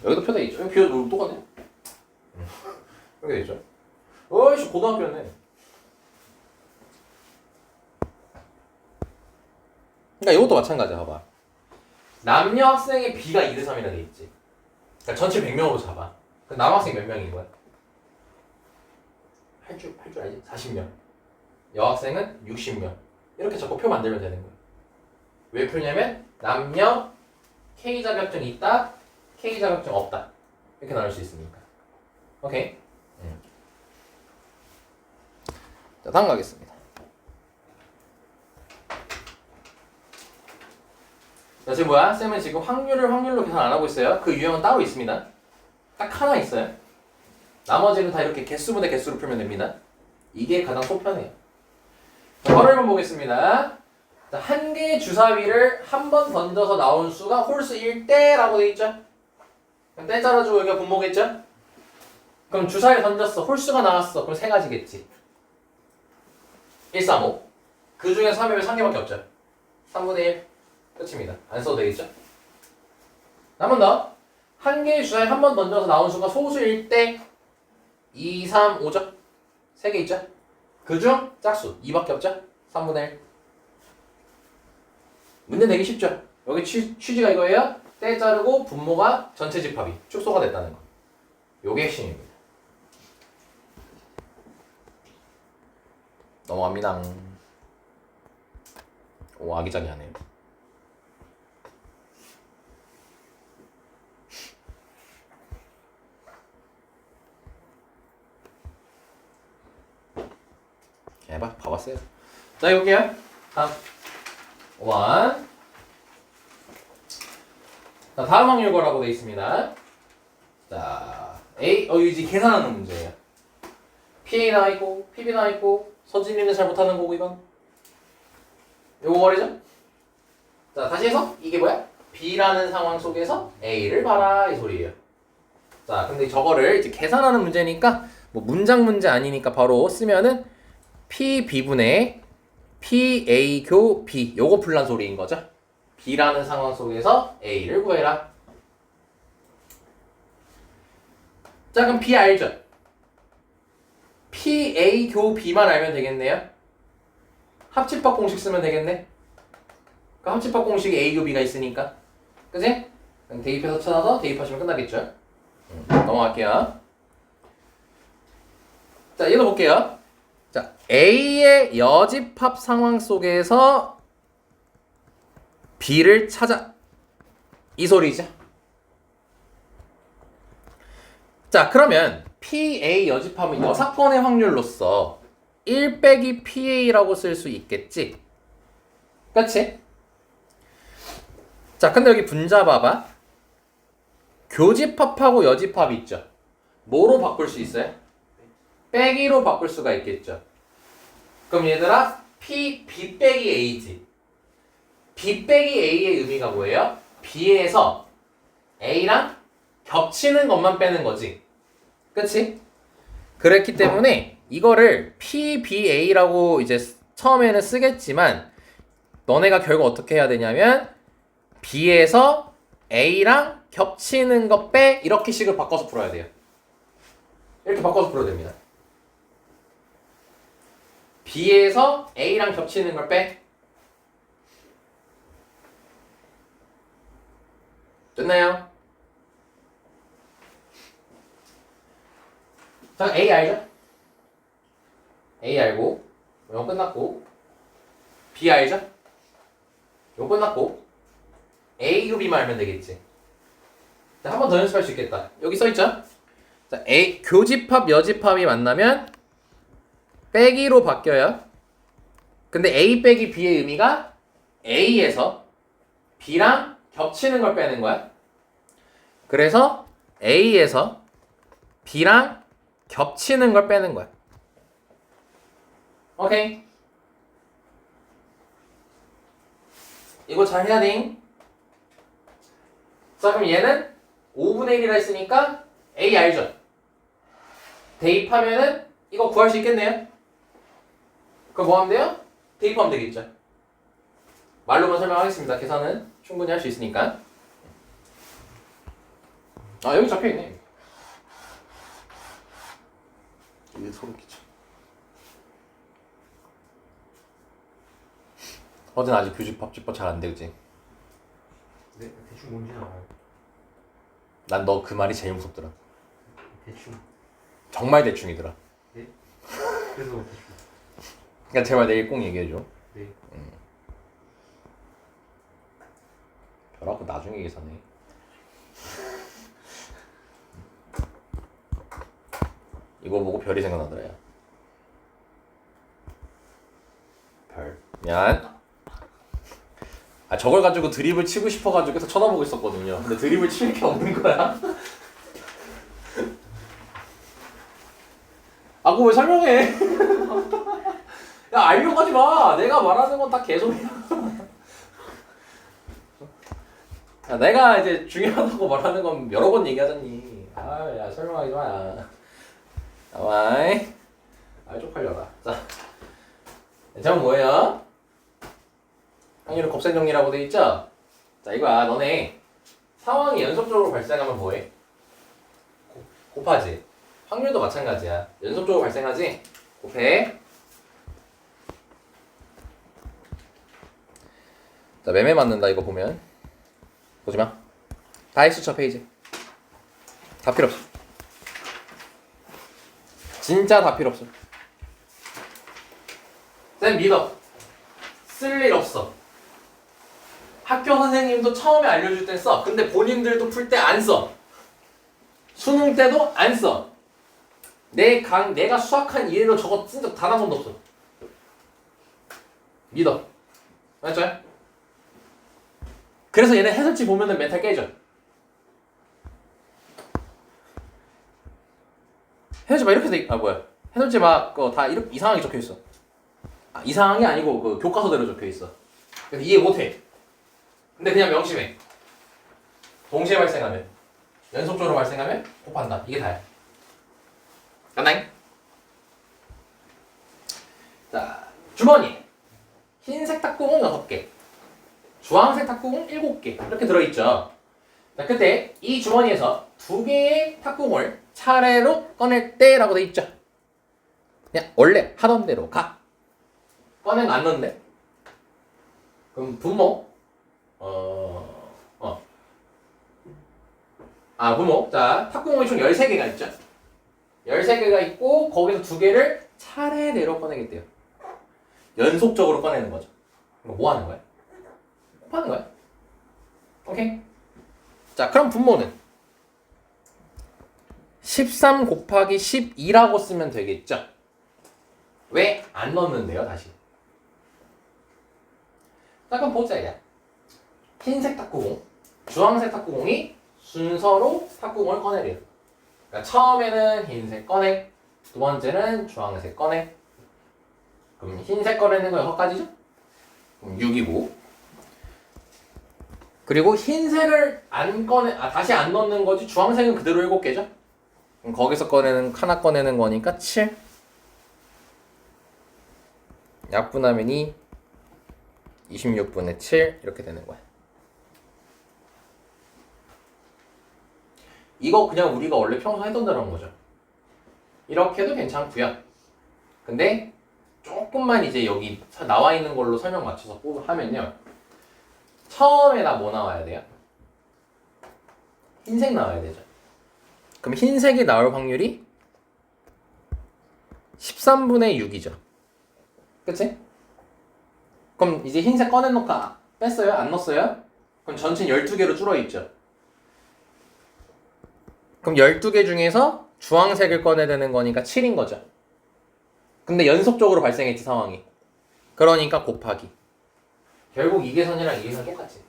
여기도 표돼 있죠. 여기 비율 똑같네. 여기 있죠. 어이씨 고등학교였네. 그러니까 이것도 마찬가지야. 봐봐. 남녀 학생의 비가 2대 3이라 돼 있지. 그러니까 전체 100명으로 잡아. 그럼 남학생 몇 명인 거야? 할 줄 알지? 40명. 여학생은 60명. 이렇게 자꾸 표 만들면 되는 거야. 왜 표냐면 남녀 K 자격증 있다, K 자격증 없다. 이렇게 나눌 수 있으니까. 오케이? 자, 다음 가겠습니다. 자, 지금 뭐야? 쌤은 지금 확률로 계산 안 하고 있어요. 그 유형은 따로 있습니다. 딱 하나 있어요. 나머지는 다 이렇게 개수분의 개수로 풀면 됩니다. 이게 가장 속편해요. 자, 바로 1번 보겠습니다. 자, 한 개의 주사위를 한 번 던져서 나온 수가 홀수 1대라고 돼 있죠? 때 잘라주고 여기가 분모겠죠? 그럼 주사위를 던졌어. 홀수가 나왔어. 그럼 세 가지겠지. 1, 3, 5. 그 중에 3이면 3개밖에 없죠. 3분의 1. 끝입니다. 안 써도 되겠죠? 한 번 더. 한 개의 주사위 한 번 던져서 나온 수가 소수일 때 2, 3, 5죠? 3개 있죠? 그중 짝수 2밖에 없죠? 3분의 1. 문제 내기 쉽죠? 여기 취지가 이거예요. 때 자르고 분모가 전체 집합이 축소가 됐다는 거. 요게 핵심입니다. 넘어갑니다. 오, 아기자기하네요. 봐봤어요. 자, 이거 볼게요. 다음 1. 자, 다음 확률거라고 되어 있습니다. 자, A, 이제 계산하는 문제예요. PA 나와 있고, PB 나와 있고, 서진이는 잘 못하는 거고, 이건. 요거 말이죠? 자, 다시 해서, 이게 뭐야? B라는 상황 속에서 A를 봐라, 이 소리예요. 자, 근데 저거를 이제 계산하는 문제니까, 뭐 문장 문제 아니니까 바로 쓰면은 PB분의 PA 교 B. 요거 풀란 소리인 거죠? B라는 상황 속에서 A를 구해라. 자, 그럼 B 알죠? PA 교 B만 알면 되겠네요. 합집합 공식 쓰면 되겠네. 그 합집합 공식에 A 교 B가 있으니까. 그치? 그럼 대입해서 찾아서 대입하시면 끝나겠죠? 넘어갈게요. 자, 얘도 볼게요. 자, A의 여집합 상황 속에서 B를 찾아. 이 소리죠. 자, 그러면 PA 여집합은 6번의 확률로서 1 빼기 PA라고 쓸 수 있겠지? 그치? 자, 근데 여기 분자 봐봐. 교집합하고 여집합 있죠? 뭐로 바꿀 수 있어요? 빼기로 바꿀 수가 있겠죠? 그럼 얘들아, B 빼기 A지. B 빼기 A의 의미가 뭐예요? B에서 A랑 겹치는 것만 빼는 거지. 그치? 그랬기 때문에 이거를 PBA라고 이제 처음에는 쓰겠지만 너네가 결국 어떻게 해야 되냐면 B에서 A랑 겹치는 거 빼 이렇게 식을 바꿔서 풀어야 돼요. 이렇게 바꿔서 풀어야 됩니다. B에서 A랑 겹치는 걸 빼. 됐나요? 자, A 알죠? A 알고 이거 끝났고 B 알죠? 이거 끝났고 A, B만 알면 되겠지. 자, 한 번 더 연습할 수 있겠다. 여기 써있죠? 자, A, 교집합, 여집합이 만나면 빼기로 바뀌어요. 근데 A 빼기 B의 의미가 A에서 B랑 겹치는 걸 빼는 거야. 그래서 A에서 B랑 겹치는 걸 빼는 거야. 오케이. 이거 잘 해야 돼. 자, 그럼 얘는 5분의 1이라 했으니까 A 알죠? 대입하면은 이거 구할 수 있겠네요? 그럼 뭐 하면 돼요? 대입하면 되겠죠? 말로만 설명하겠습니다. 계산은 충분히 할 수 있으니까. 아, 여기 적혀있네. 이게 소름 끼쳐. 어제는 아직 교집합 집합 잘 안 되지? 네, 대충 뭔지 알아요. 난 너 그 말이 제일 무섭더라. 대충. 정말 대충이더라. 네? 그래서 대충. 그러니까 제발 내일 꼭 얘기해줘. 네. 별하고 나중에 계산해. 이거 보고 별이 생각나더라. 야. 별. 미안. 아, 저걸 가지고 드립을 치고 싶어가지고 계속 쳐다보고 있었거든요. 근데 드립을 칠 게 없는 거야. 아, 그거 왜 설명해? 야, 알려고 하지 마. 내가 말하는 건 다 개소리야. 야, 내가 이제 중요하다고 말하는 건 여러 번 얘기하잖니. 아, 야, 설명하지 마. 나와이. 아, 쪽팔려라. 자, 제목 뭐예요? 확률은 곱셈 정리라고 돼 있죠? 자, 이거야. 너네 상황이 연속적으로 발생하면 뭐해? 곱하지. 확률도 마찬가지야. 연속적으로 발생하지? 곱해. 자, 매매 맞는다 이거 보면. 보지 마. 다 했어, 저 페이지. 다 필요 없어. 진짜 다 필요 없어. 쌤 믿어. 쓸 일 없어. 학교 선생님도 처음에 알려줄 땐 써. 근데 본인들도 풀 때 안 써. 수능 때도 안 써. 내가 수학한 이래로 저거 쓴 적 단 한 번도 없어. 믿어. 맞죠? 그래서 얘네 해설지 보면은 멘탈 깨져. 해설지 막 이렇게 돼. 아, 뭐야. 해설지 막 다 이상하게 적혀 있어. 아, 이상한 게 아니고 그 교과서대로 적혀 있어. 그래서 이해 못 해. 근데 그냥 명심해. 동시에 발생하면, 연속적으로 발생하면 곱한다. 이게 다야. 간다잉. 자, 주머니. 흰색 탁구공 6개, 주황색 탁구공 7개 이렇게 들어있죠. 자, 그때 이 주머니에서 2개의 탁구공을 차례로 꺼낼 때라고 돼 있죠. 그냥 원래 하던 대로 가. 꺼낸 거 안 넣는데? 그럼 분모. 분모. 자, 탁구공이 총 13개가 있죠. 13개가 있고 거기서 2개를 차례대로 꺼내겠대요. 연속적으로 꺼내는 거죠. 뭐 하는 거야? 곱하는 거야. 오케이? 자, 그럼 분모는 13 곱하기 12라고 쓰면 되겠죠. 왜 안 넣는데요, 다시? 잠깐 보자, 야. 흰색 탁구공, 주황색 탁구공이 순서로 탁구공을 꺼내래요. 그러니까 처음에는 흰색 꺼내, 두 번째는 주황색 꺼내. 그럼 흰색 꺼내는 거 6가지죠? 그럼 6이고. 그리고 흰색을 안 꺼내, 다시 안 넣는 거지. 주황색은 그대로 7개죠? 그럼 거기서 하나 꺼내는 거니까 7. 약분하면 2, 26분의 7 이렇게 되는 거야. 이거 그냥 우리가 원래 평소 했던 대로 한 거죠. 이렇게 해도 괜찮고요. 근데 조금만 이제 여기 나와 있는 걸로 설명 맞춰서 하면요. 처음에다 뭐 나와야 돼요? 흰색 나와야 되죠. 그럼 흰색이 나올 확률이 13분의 6이죠. 그치? 그럼 이제 흰색 꺼내놓고 뺐어요? 안 넣었어요? 그럼 전체는 12개로 줄어있죠. 그럼 12개 중에서 주황색을 꺼내야 되는 거니까 7인 거죠. 근데 연속적으로 발생했지, 상황이. 그러니까 곱하기. 결국 이 계산이랑 이 계산 똑같지.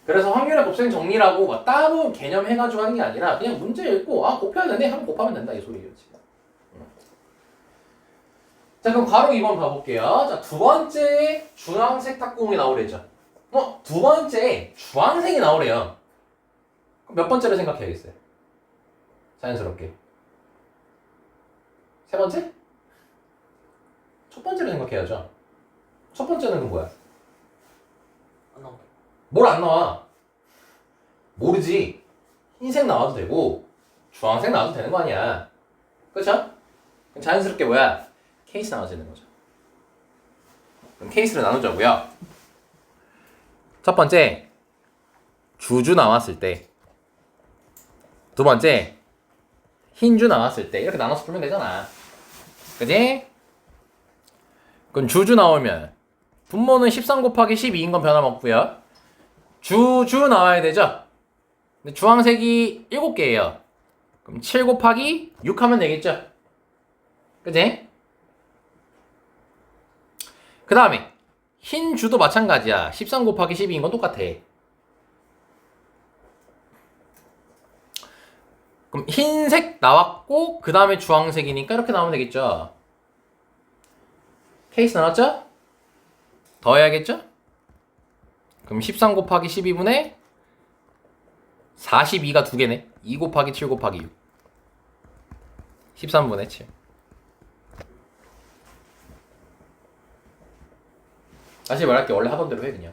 그래서 확률의 곱셈 정리라고 막 따로 개념 해가지고 하는 게 아니라 그냥 문제 읽고 곱해야 되네 하면 곱하면 된다 이 소리예요 지금. 자 그럼 바로 2번 봐볼게요. 자 두 번째 주황색 탁구공이 나오래죠. 두 번째 주황색이 나오래요. 그럼 몇 번째를 생각해야겠어요? 자연스럽게. 세 번째? 첫 번째를 생각해야죠. 첫 번째는 뭐야? 안 나온다. 뭘 안 나와? 모르지. 흰색 나와도 되고 주황색 나와도 되는 거 아니야. 그쵸? 그럼 자연스럽게 뭐야? 케이스 나눠지는 거죠. 그럼 케이스를 나누자고요. 첫 번째 주주 나왔을 때, 두 번째 흰주 나왔을 때 이렇게 나눠서 풀면 되잖아. 그지? 그럼 주주 나오면 분모는 13 곱하기 12인 건 변함없고요. 주주 나와야 되죠? 근데 주황색이 7개예요. 그럼 7 곱하기 6 하면 되겠죠? 그지? 그 다음에 흰 주도 마찬가지야. 13 곱하기 12인 건 똑같아. 그럼 흰색 나왔고 그 다음에 주황색이니까 이렇게 나오면 되겠죠? 케이스 나왔죠? 더해야겠죠? 그럼 13 곱하기 12분의 42가 2개네. 2 곱하기 7 곱하기 6. 13분의 7. 다시 말할게. 원래 하던 대로 해 그냥.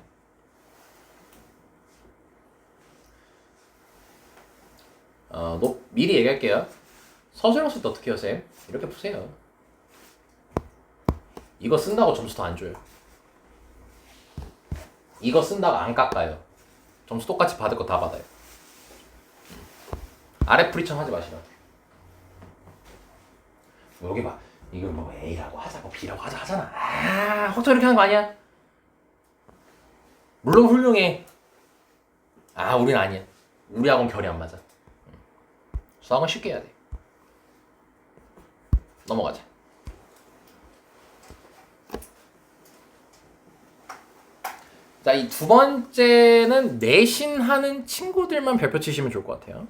미리 얘기할게요. 서술형 쓸 때 어떻게 해요, 쌤? 이렇게 푸세요. 이거 쓴다고 점수 더 안 줘요. 이거 쓴다고 안 깎아요. 점수 똑같이 받을 거 다 받아요. 아래 프리처럼 하지 마시라. 여기 봐. 이거 뭐 A라고 하자, 뭐 B라고 하자 하잖아. 호텔 이렇게 하는 거 아니야? 물론 훌륭해. 우린 아니야. 우리하고는 결이 안 맞아. 수학은 쉽게 해야 돼. 넘어가자. 자, 이 두 번째는 내신하는 친구들만 별표 치시면 좋을 것 같아요.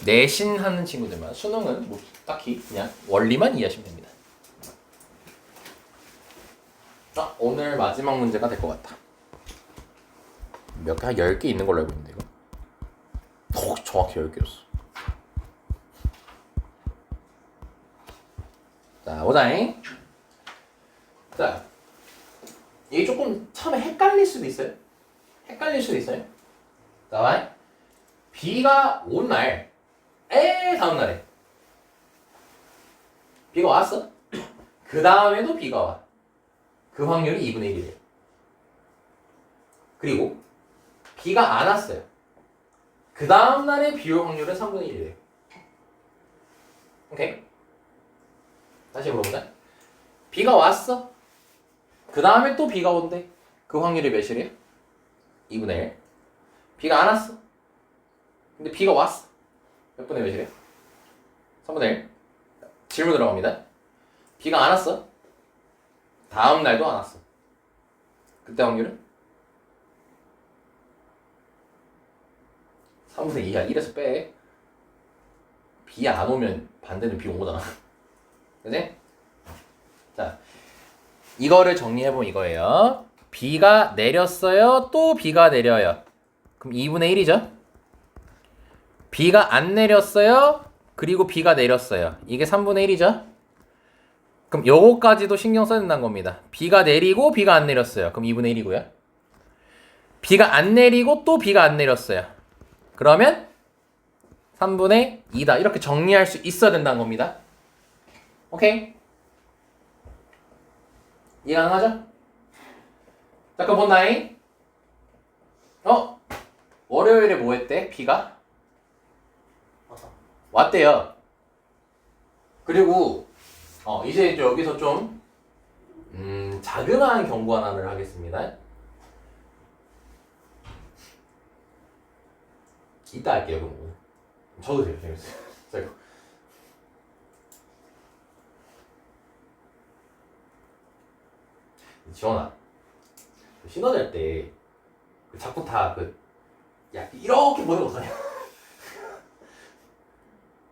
내신하는 친구들만. 수능은 뭐 딱히 그냥 원리만 이해하시면 됩니다. 오늘 마지막 문제가 될 것 같다. 몇 개? 한 10개 있는 걸로 알고 있는데 이거 정확히 10개였어. 자, 보자잉. 자, 이게 조금 처음에 헷갈릴 수도 있어요. 자, 비가 온 날, 다음 날에 비가 왔어. 그 다음에도 비가 와. 그 확률이 2분의 1이래요. 그리고 비가 안 왔어요. 그 다음 날에 비 올 확률은 3분의 1이래요. 오케이? 다시 물어보자. 비가 왔어. 그 다음에 또 비가 온대. 그 확률이 몇이래요? 2분의 1. 비가 안 왔어. 근데 비가 왔어. 몇 분의 몇이래요? 3분의 1. 질문 들어갑니다. 비가 안 왔어. 다음 날도 안 왔어. 그때 확률은? 3분의 2야. 1에서 빼. 비 안 오면 반대는 비 온 거잖아. 그지? 자, 이거를 정리해보면 이거예요. 비가 내렸어요. 또 비가 내려요. 그럼 2분의 1이죠? 비가 안 내렸어요. 그리고 비가 내렸어요. 이게 3분의 1이죠? 그럼 요거까지도 신경 써야 된다는 겁니다. 비가 내리고 비가 안 내렸어요. 그럼 2분의 1이고요. 비가 안 내리고 또 비가 안 내렸어요. 그러면 3분의 2다. 이렇게 정리할 수 있어야 된다는 겁니다. 오케이? 이해 가능하죠? 자, 그럼 본다잉. 월요일에 뭐 했대? 비가? 맞아. 왔대요. 그리고 이제 여기서 좀 자그마한 경고 하나를 하겠습니다. 이따 할게요. 그럼 저도 돼요. 재밌어요. 지원아, 신호될 때 자꾸 다 이렇게 보내면 어떡하냐?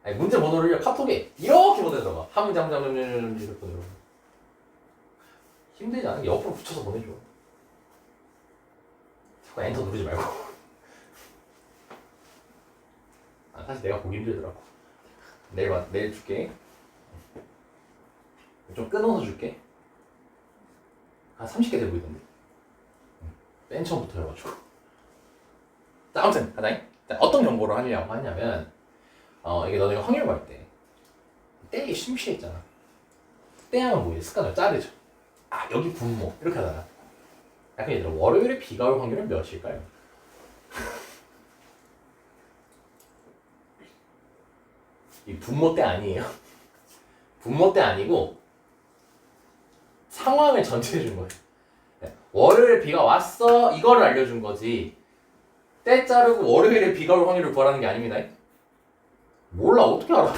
아니, 문제 번호를 카톡에 이렇게 보내더라고. 한 문제 이렇게 보내더라고. 힘들지 않은 게 옆으로 붙여서 보내줘. 자꾸 엔터 누르지 말고. 사실 내가 보기 힘들더라고. 내일 줄게. 좀 끊어서 줄게. 한 30개 돼 보이던데. 맨 처음부터 해가지고. 자, 아무튼 가자잉. 어떤 정보를 하려고 하냐면 이게 너네가 확률 구할 때 때에 심취했잖아. 때하면 뭐예요? 습관을 자르죠. 여기 분모 이렇게 하다가 약간 얘들아 월요일에 비가 올 확률은 몇일까요? 이 분모 때 아니에요. 분모 때 아니고 상황을 전체해 준 거예요. 월요일에 비가 왔어 이거를 알려준 거지. 때 자르고 월요일에 비가 올 확률을 구하라는 게 아닙니다. 몰라 어떻게 알아?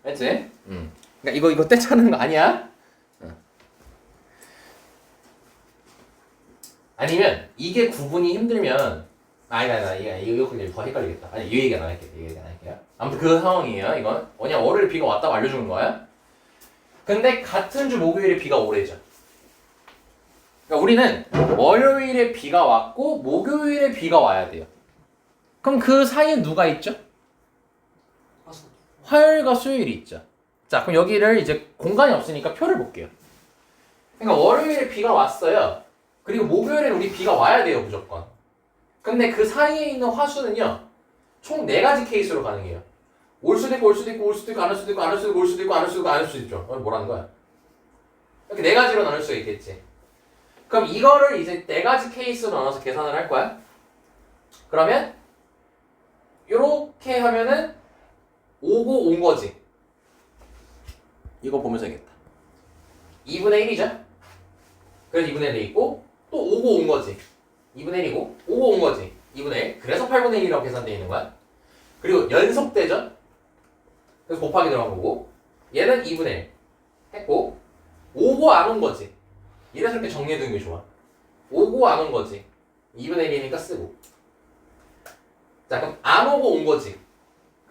알지? 그러니까 이거 때 자르는 거 아니야? 아니면 이게 구분이 힘들면 이거 더 헷갈리겠다. 아니 이 얘기 안 할게요. 아무튼 그 상황이에요. 이건 뭐냐 월요일에 비가 왔다고 알려주는 거야. 근데 같은 주 목요일에 비가 오래죠. 그러니까 우리는 월요일에 비가 왔고 목요일에 비가 와야 돼요. 그럼 그 사이에 누가 있죠? 화요일과 수요일이 있죠. 자, 그럼 여기를 이제 공간이 없으니까 표를 볼게요. 그러니까 월요일에 비가 왔어요. 그리고 목요일에 우리 비가 와야 돼요, 무조건. 근데 그 사이에 있는 화수는요, 총 4가지 케이스로 가능해요. 올 수도 있고, 올 수도 있고, 올 수도 있고, 안 올 수도 있고, 안 올 수도 있고, 올 수도 있고, 안 올 수도 있고, 안 올 수도 있죠. 뭐라는 거야? 이렇게 4가지로 나눌 수가 있겠지. 그럼 이거를 이제 4가지 케이스로 나눠서 계산을 할 거야. 그러면 이렇게 하면은 오고 온 거지. 이거 보면서 하겠다. 2분의 1이죠? 그래서 2분의 1이 있고 또 오고 온 거지. 2분의 1이고 오고 온 거지. 2분의 1. 그래서 8분의 1이라고 계산되어 있는 거야. 그리고 연속되죠? 그래서 곱하기 들어간 거고 얘는 2분의 1 했고 오고 안 온 거지. 이래서 이렇게 정리해두는 게 좋아. 오고 안 온 거지. 2분의 1이니까 쓰고. 자, 그럼 안 오고 온 거지.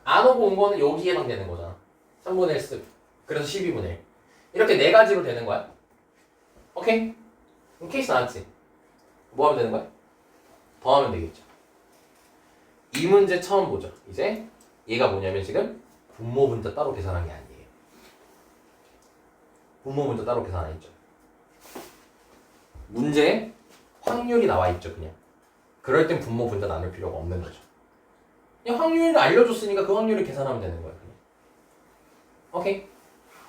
안 오고 온 거는 여기에 해당되는 거잖아. 3분의 1 쓰고. 그래서 12분의 1. 이렇게 4가지로 되는 거야. 오케이? 그럼 케이스 나왔지? 뭐 하면 되는 거야? 더하면 되겠죠. 이 문제 처음 보죠. 이제 얘가 뭐냐면 지금 분모 분자 따로 계산한 게 아니에요. 분모 분자 따로 계산 안 했죠. 문제에 확률이 나와 있죠, 그냥. 그럴 땐 분모 분자 나눌 필요가 없는 거죠. 그냥 확률을 알려줬으니까 그 확률을 계산하면 되는 거예요. 그냥. 오케이?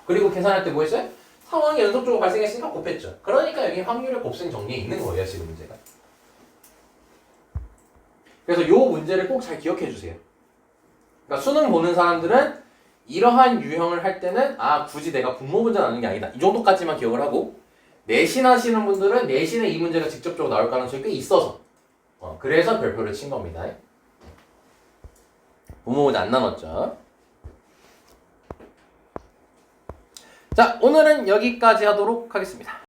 그리고 계산할 때 뭐 했어요? 상황이 연속적으로 발생했으니까 곱했죠. 그러니까 여기 확률의 곱셈 정리에 있는 거예요, 지금 문제가. 그래서 이 문제를 꼭 잘 기억해 주세요. 그러니까 수능 보는 사람들은 이러한 유형을 할 때는 굳이 내가 분모 분자 나누는 게 아니다. 이 정도까지만 기억을 하고 내신 하시는 분들은 내신에 이 문제가 직접적으로 나올 가능성이 꽤 있어서 그래서 별표를 친 겁니다. 분모 분자 안 나눴죠. 자, 오늘은 여기까지 하도록 하겠습니다.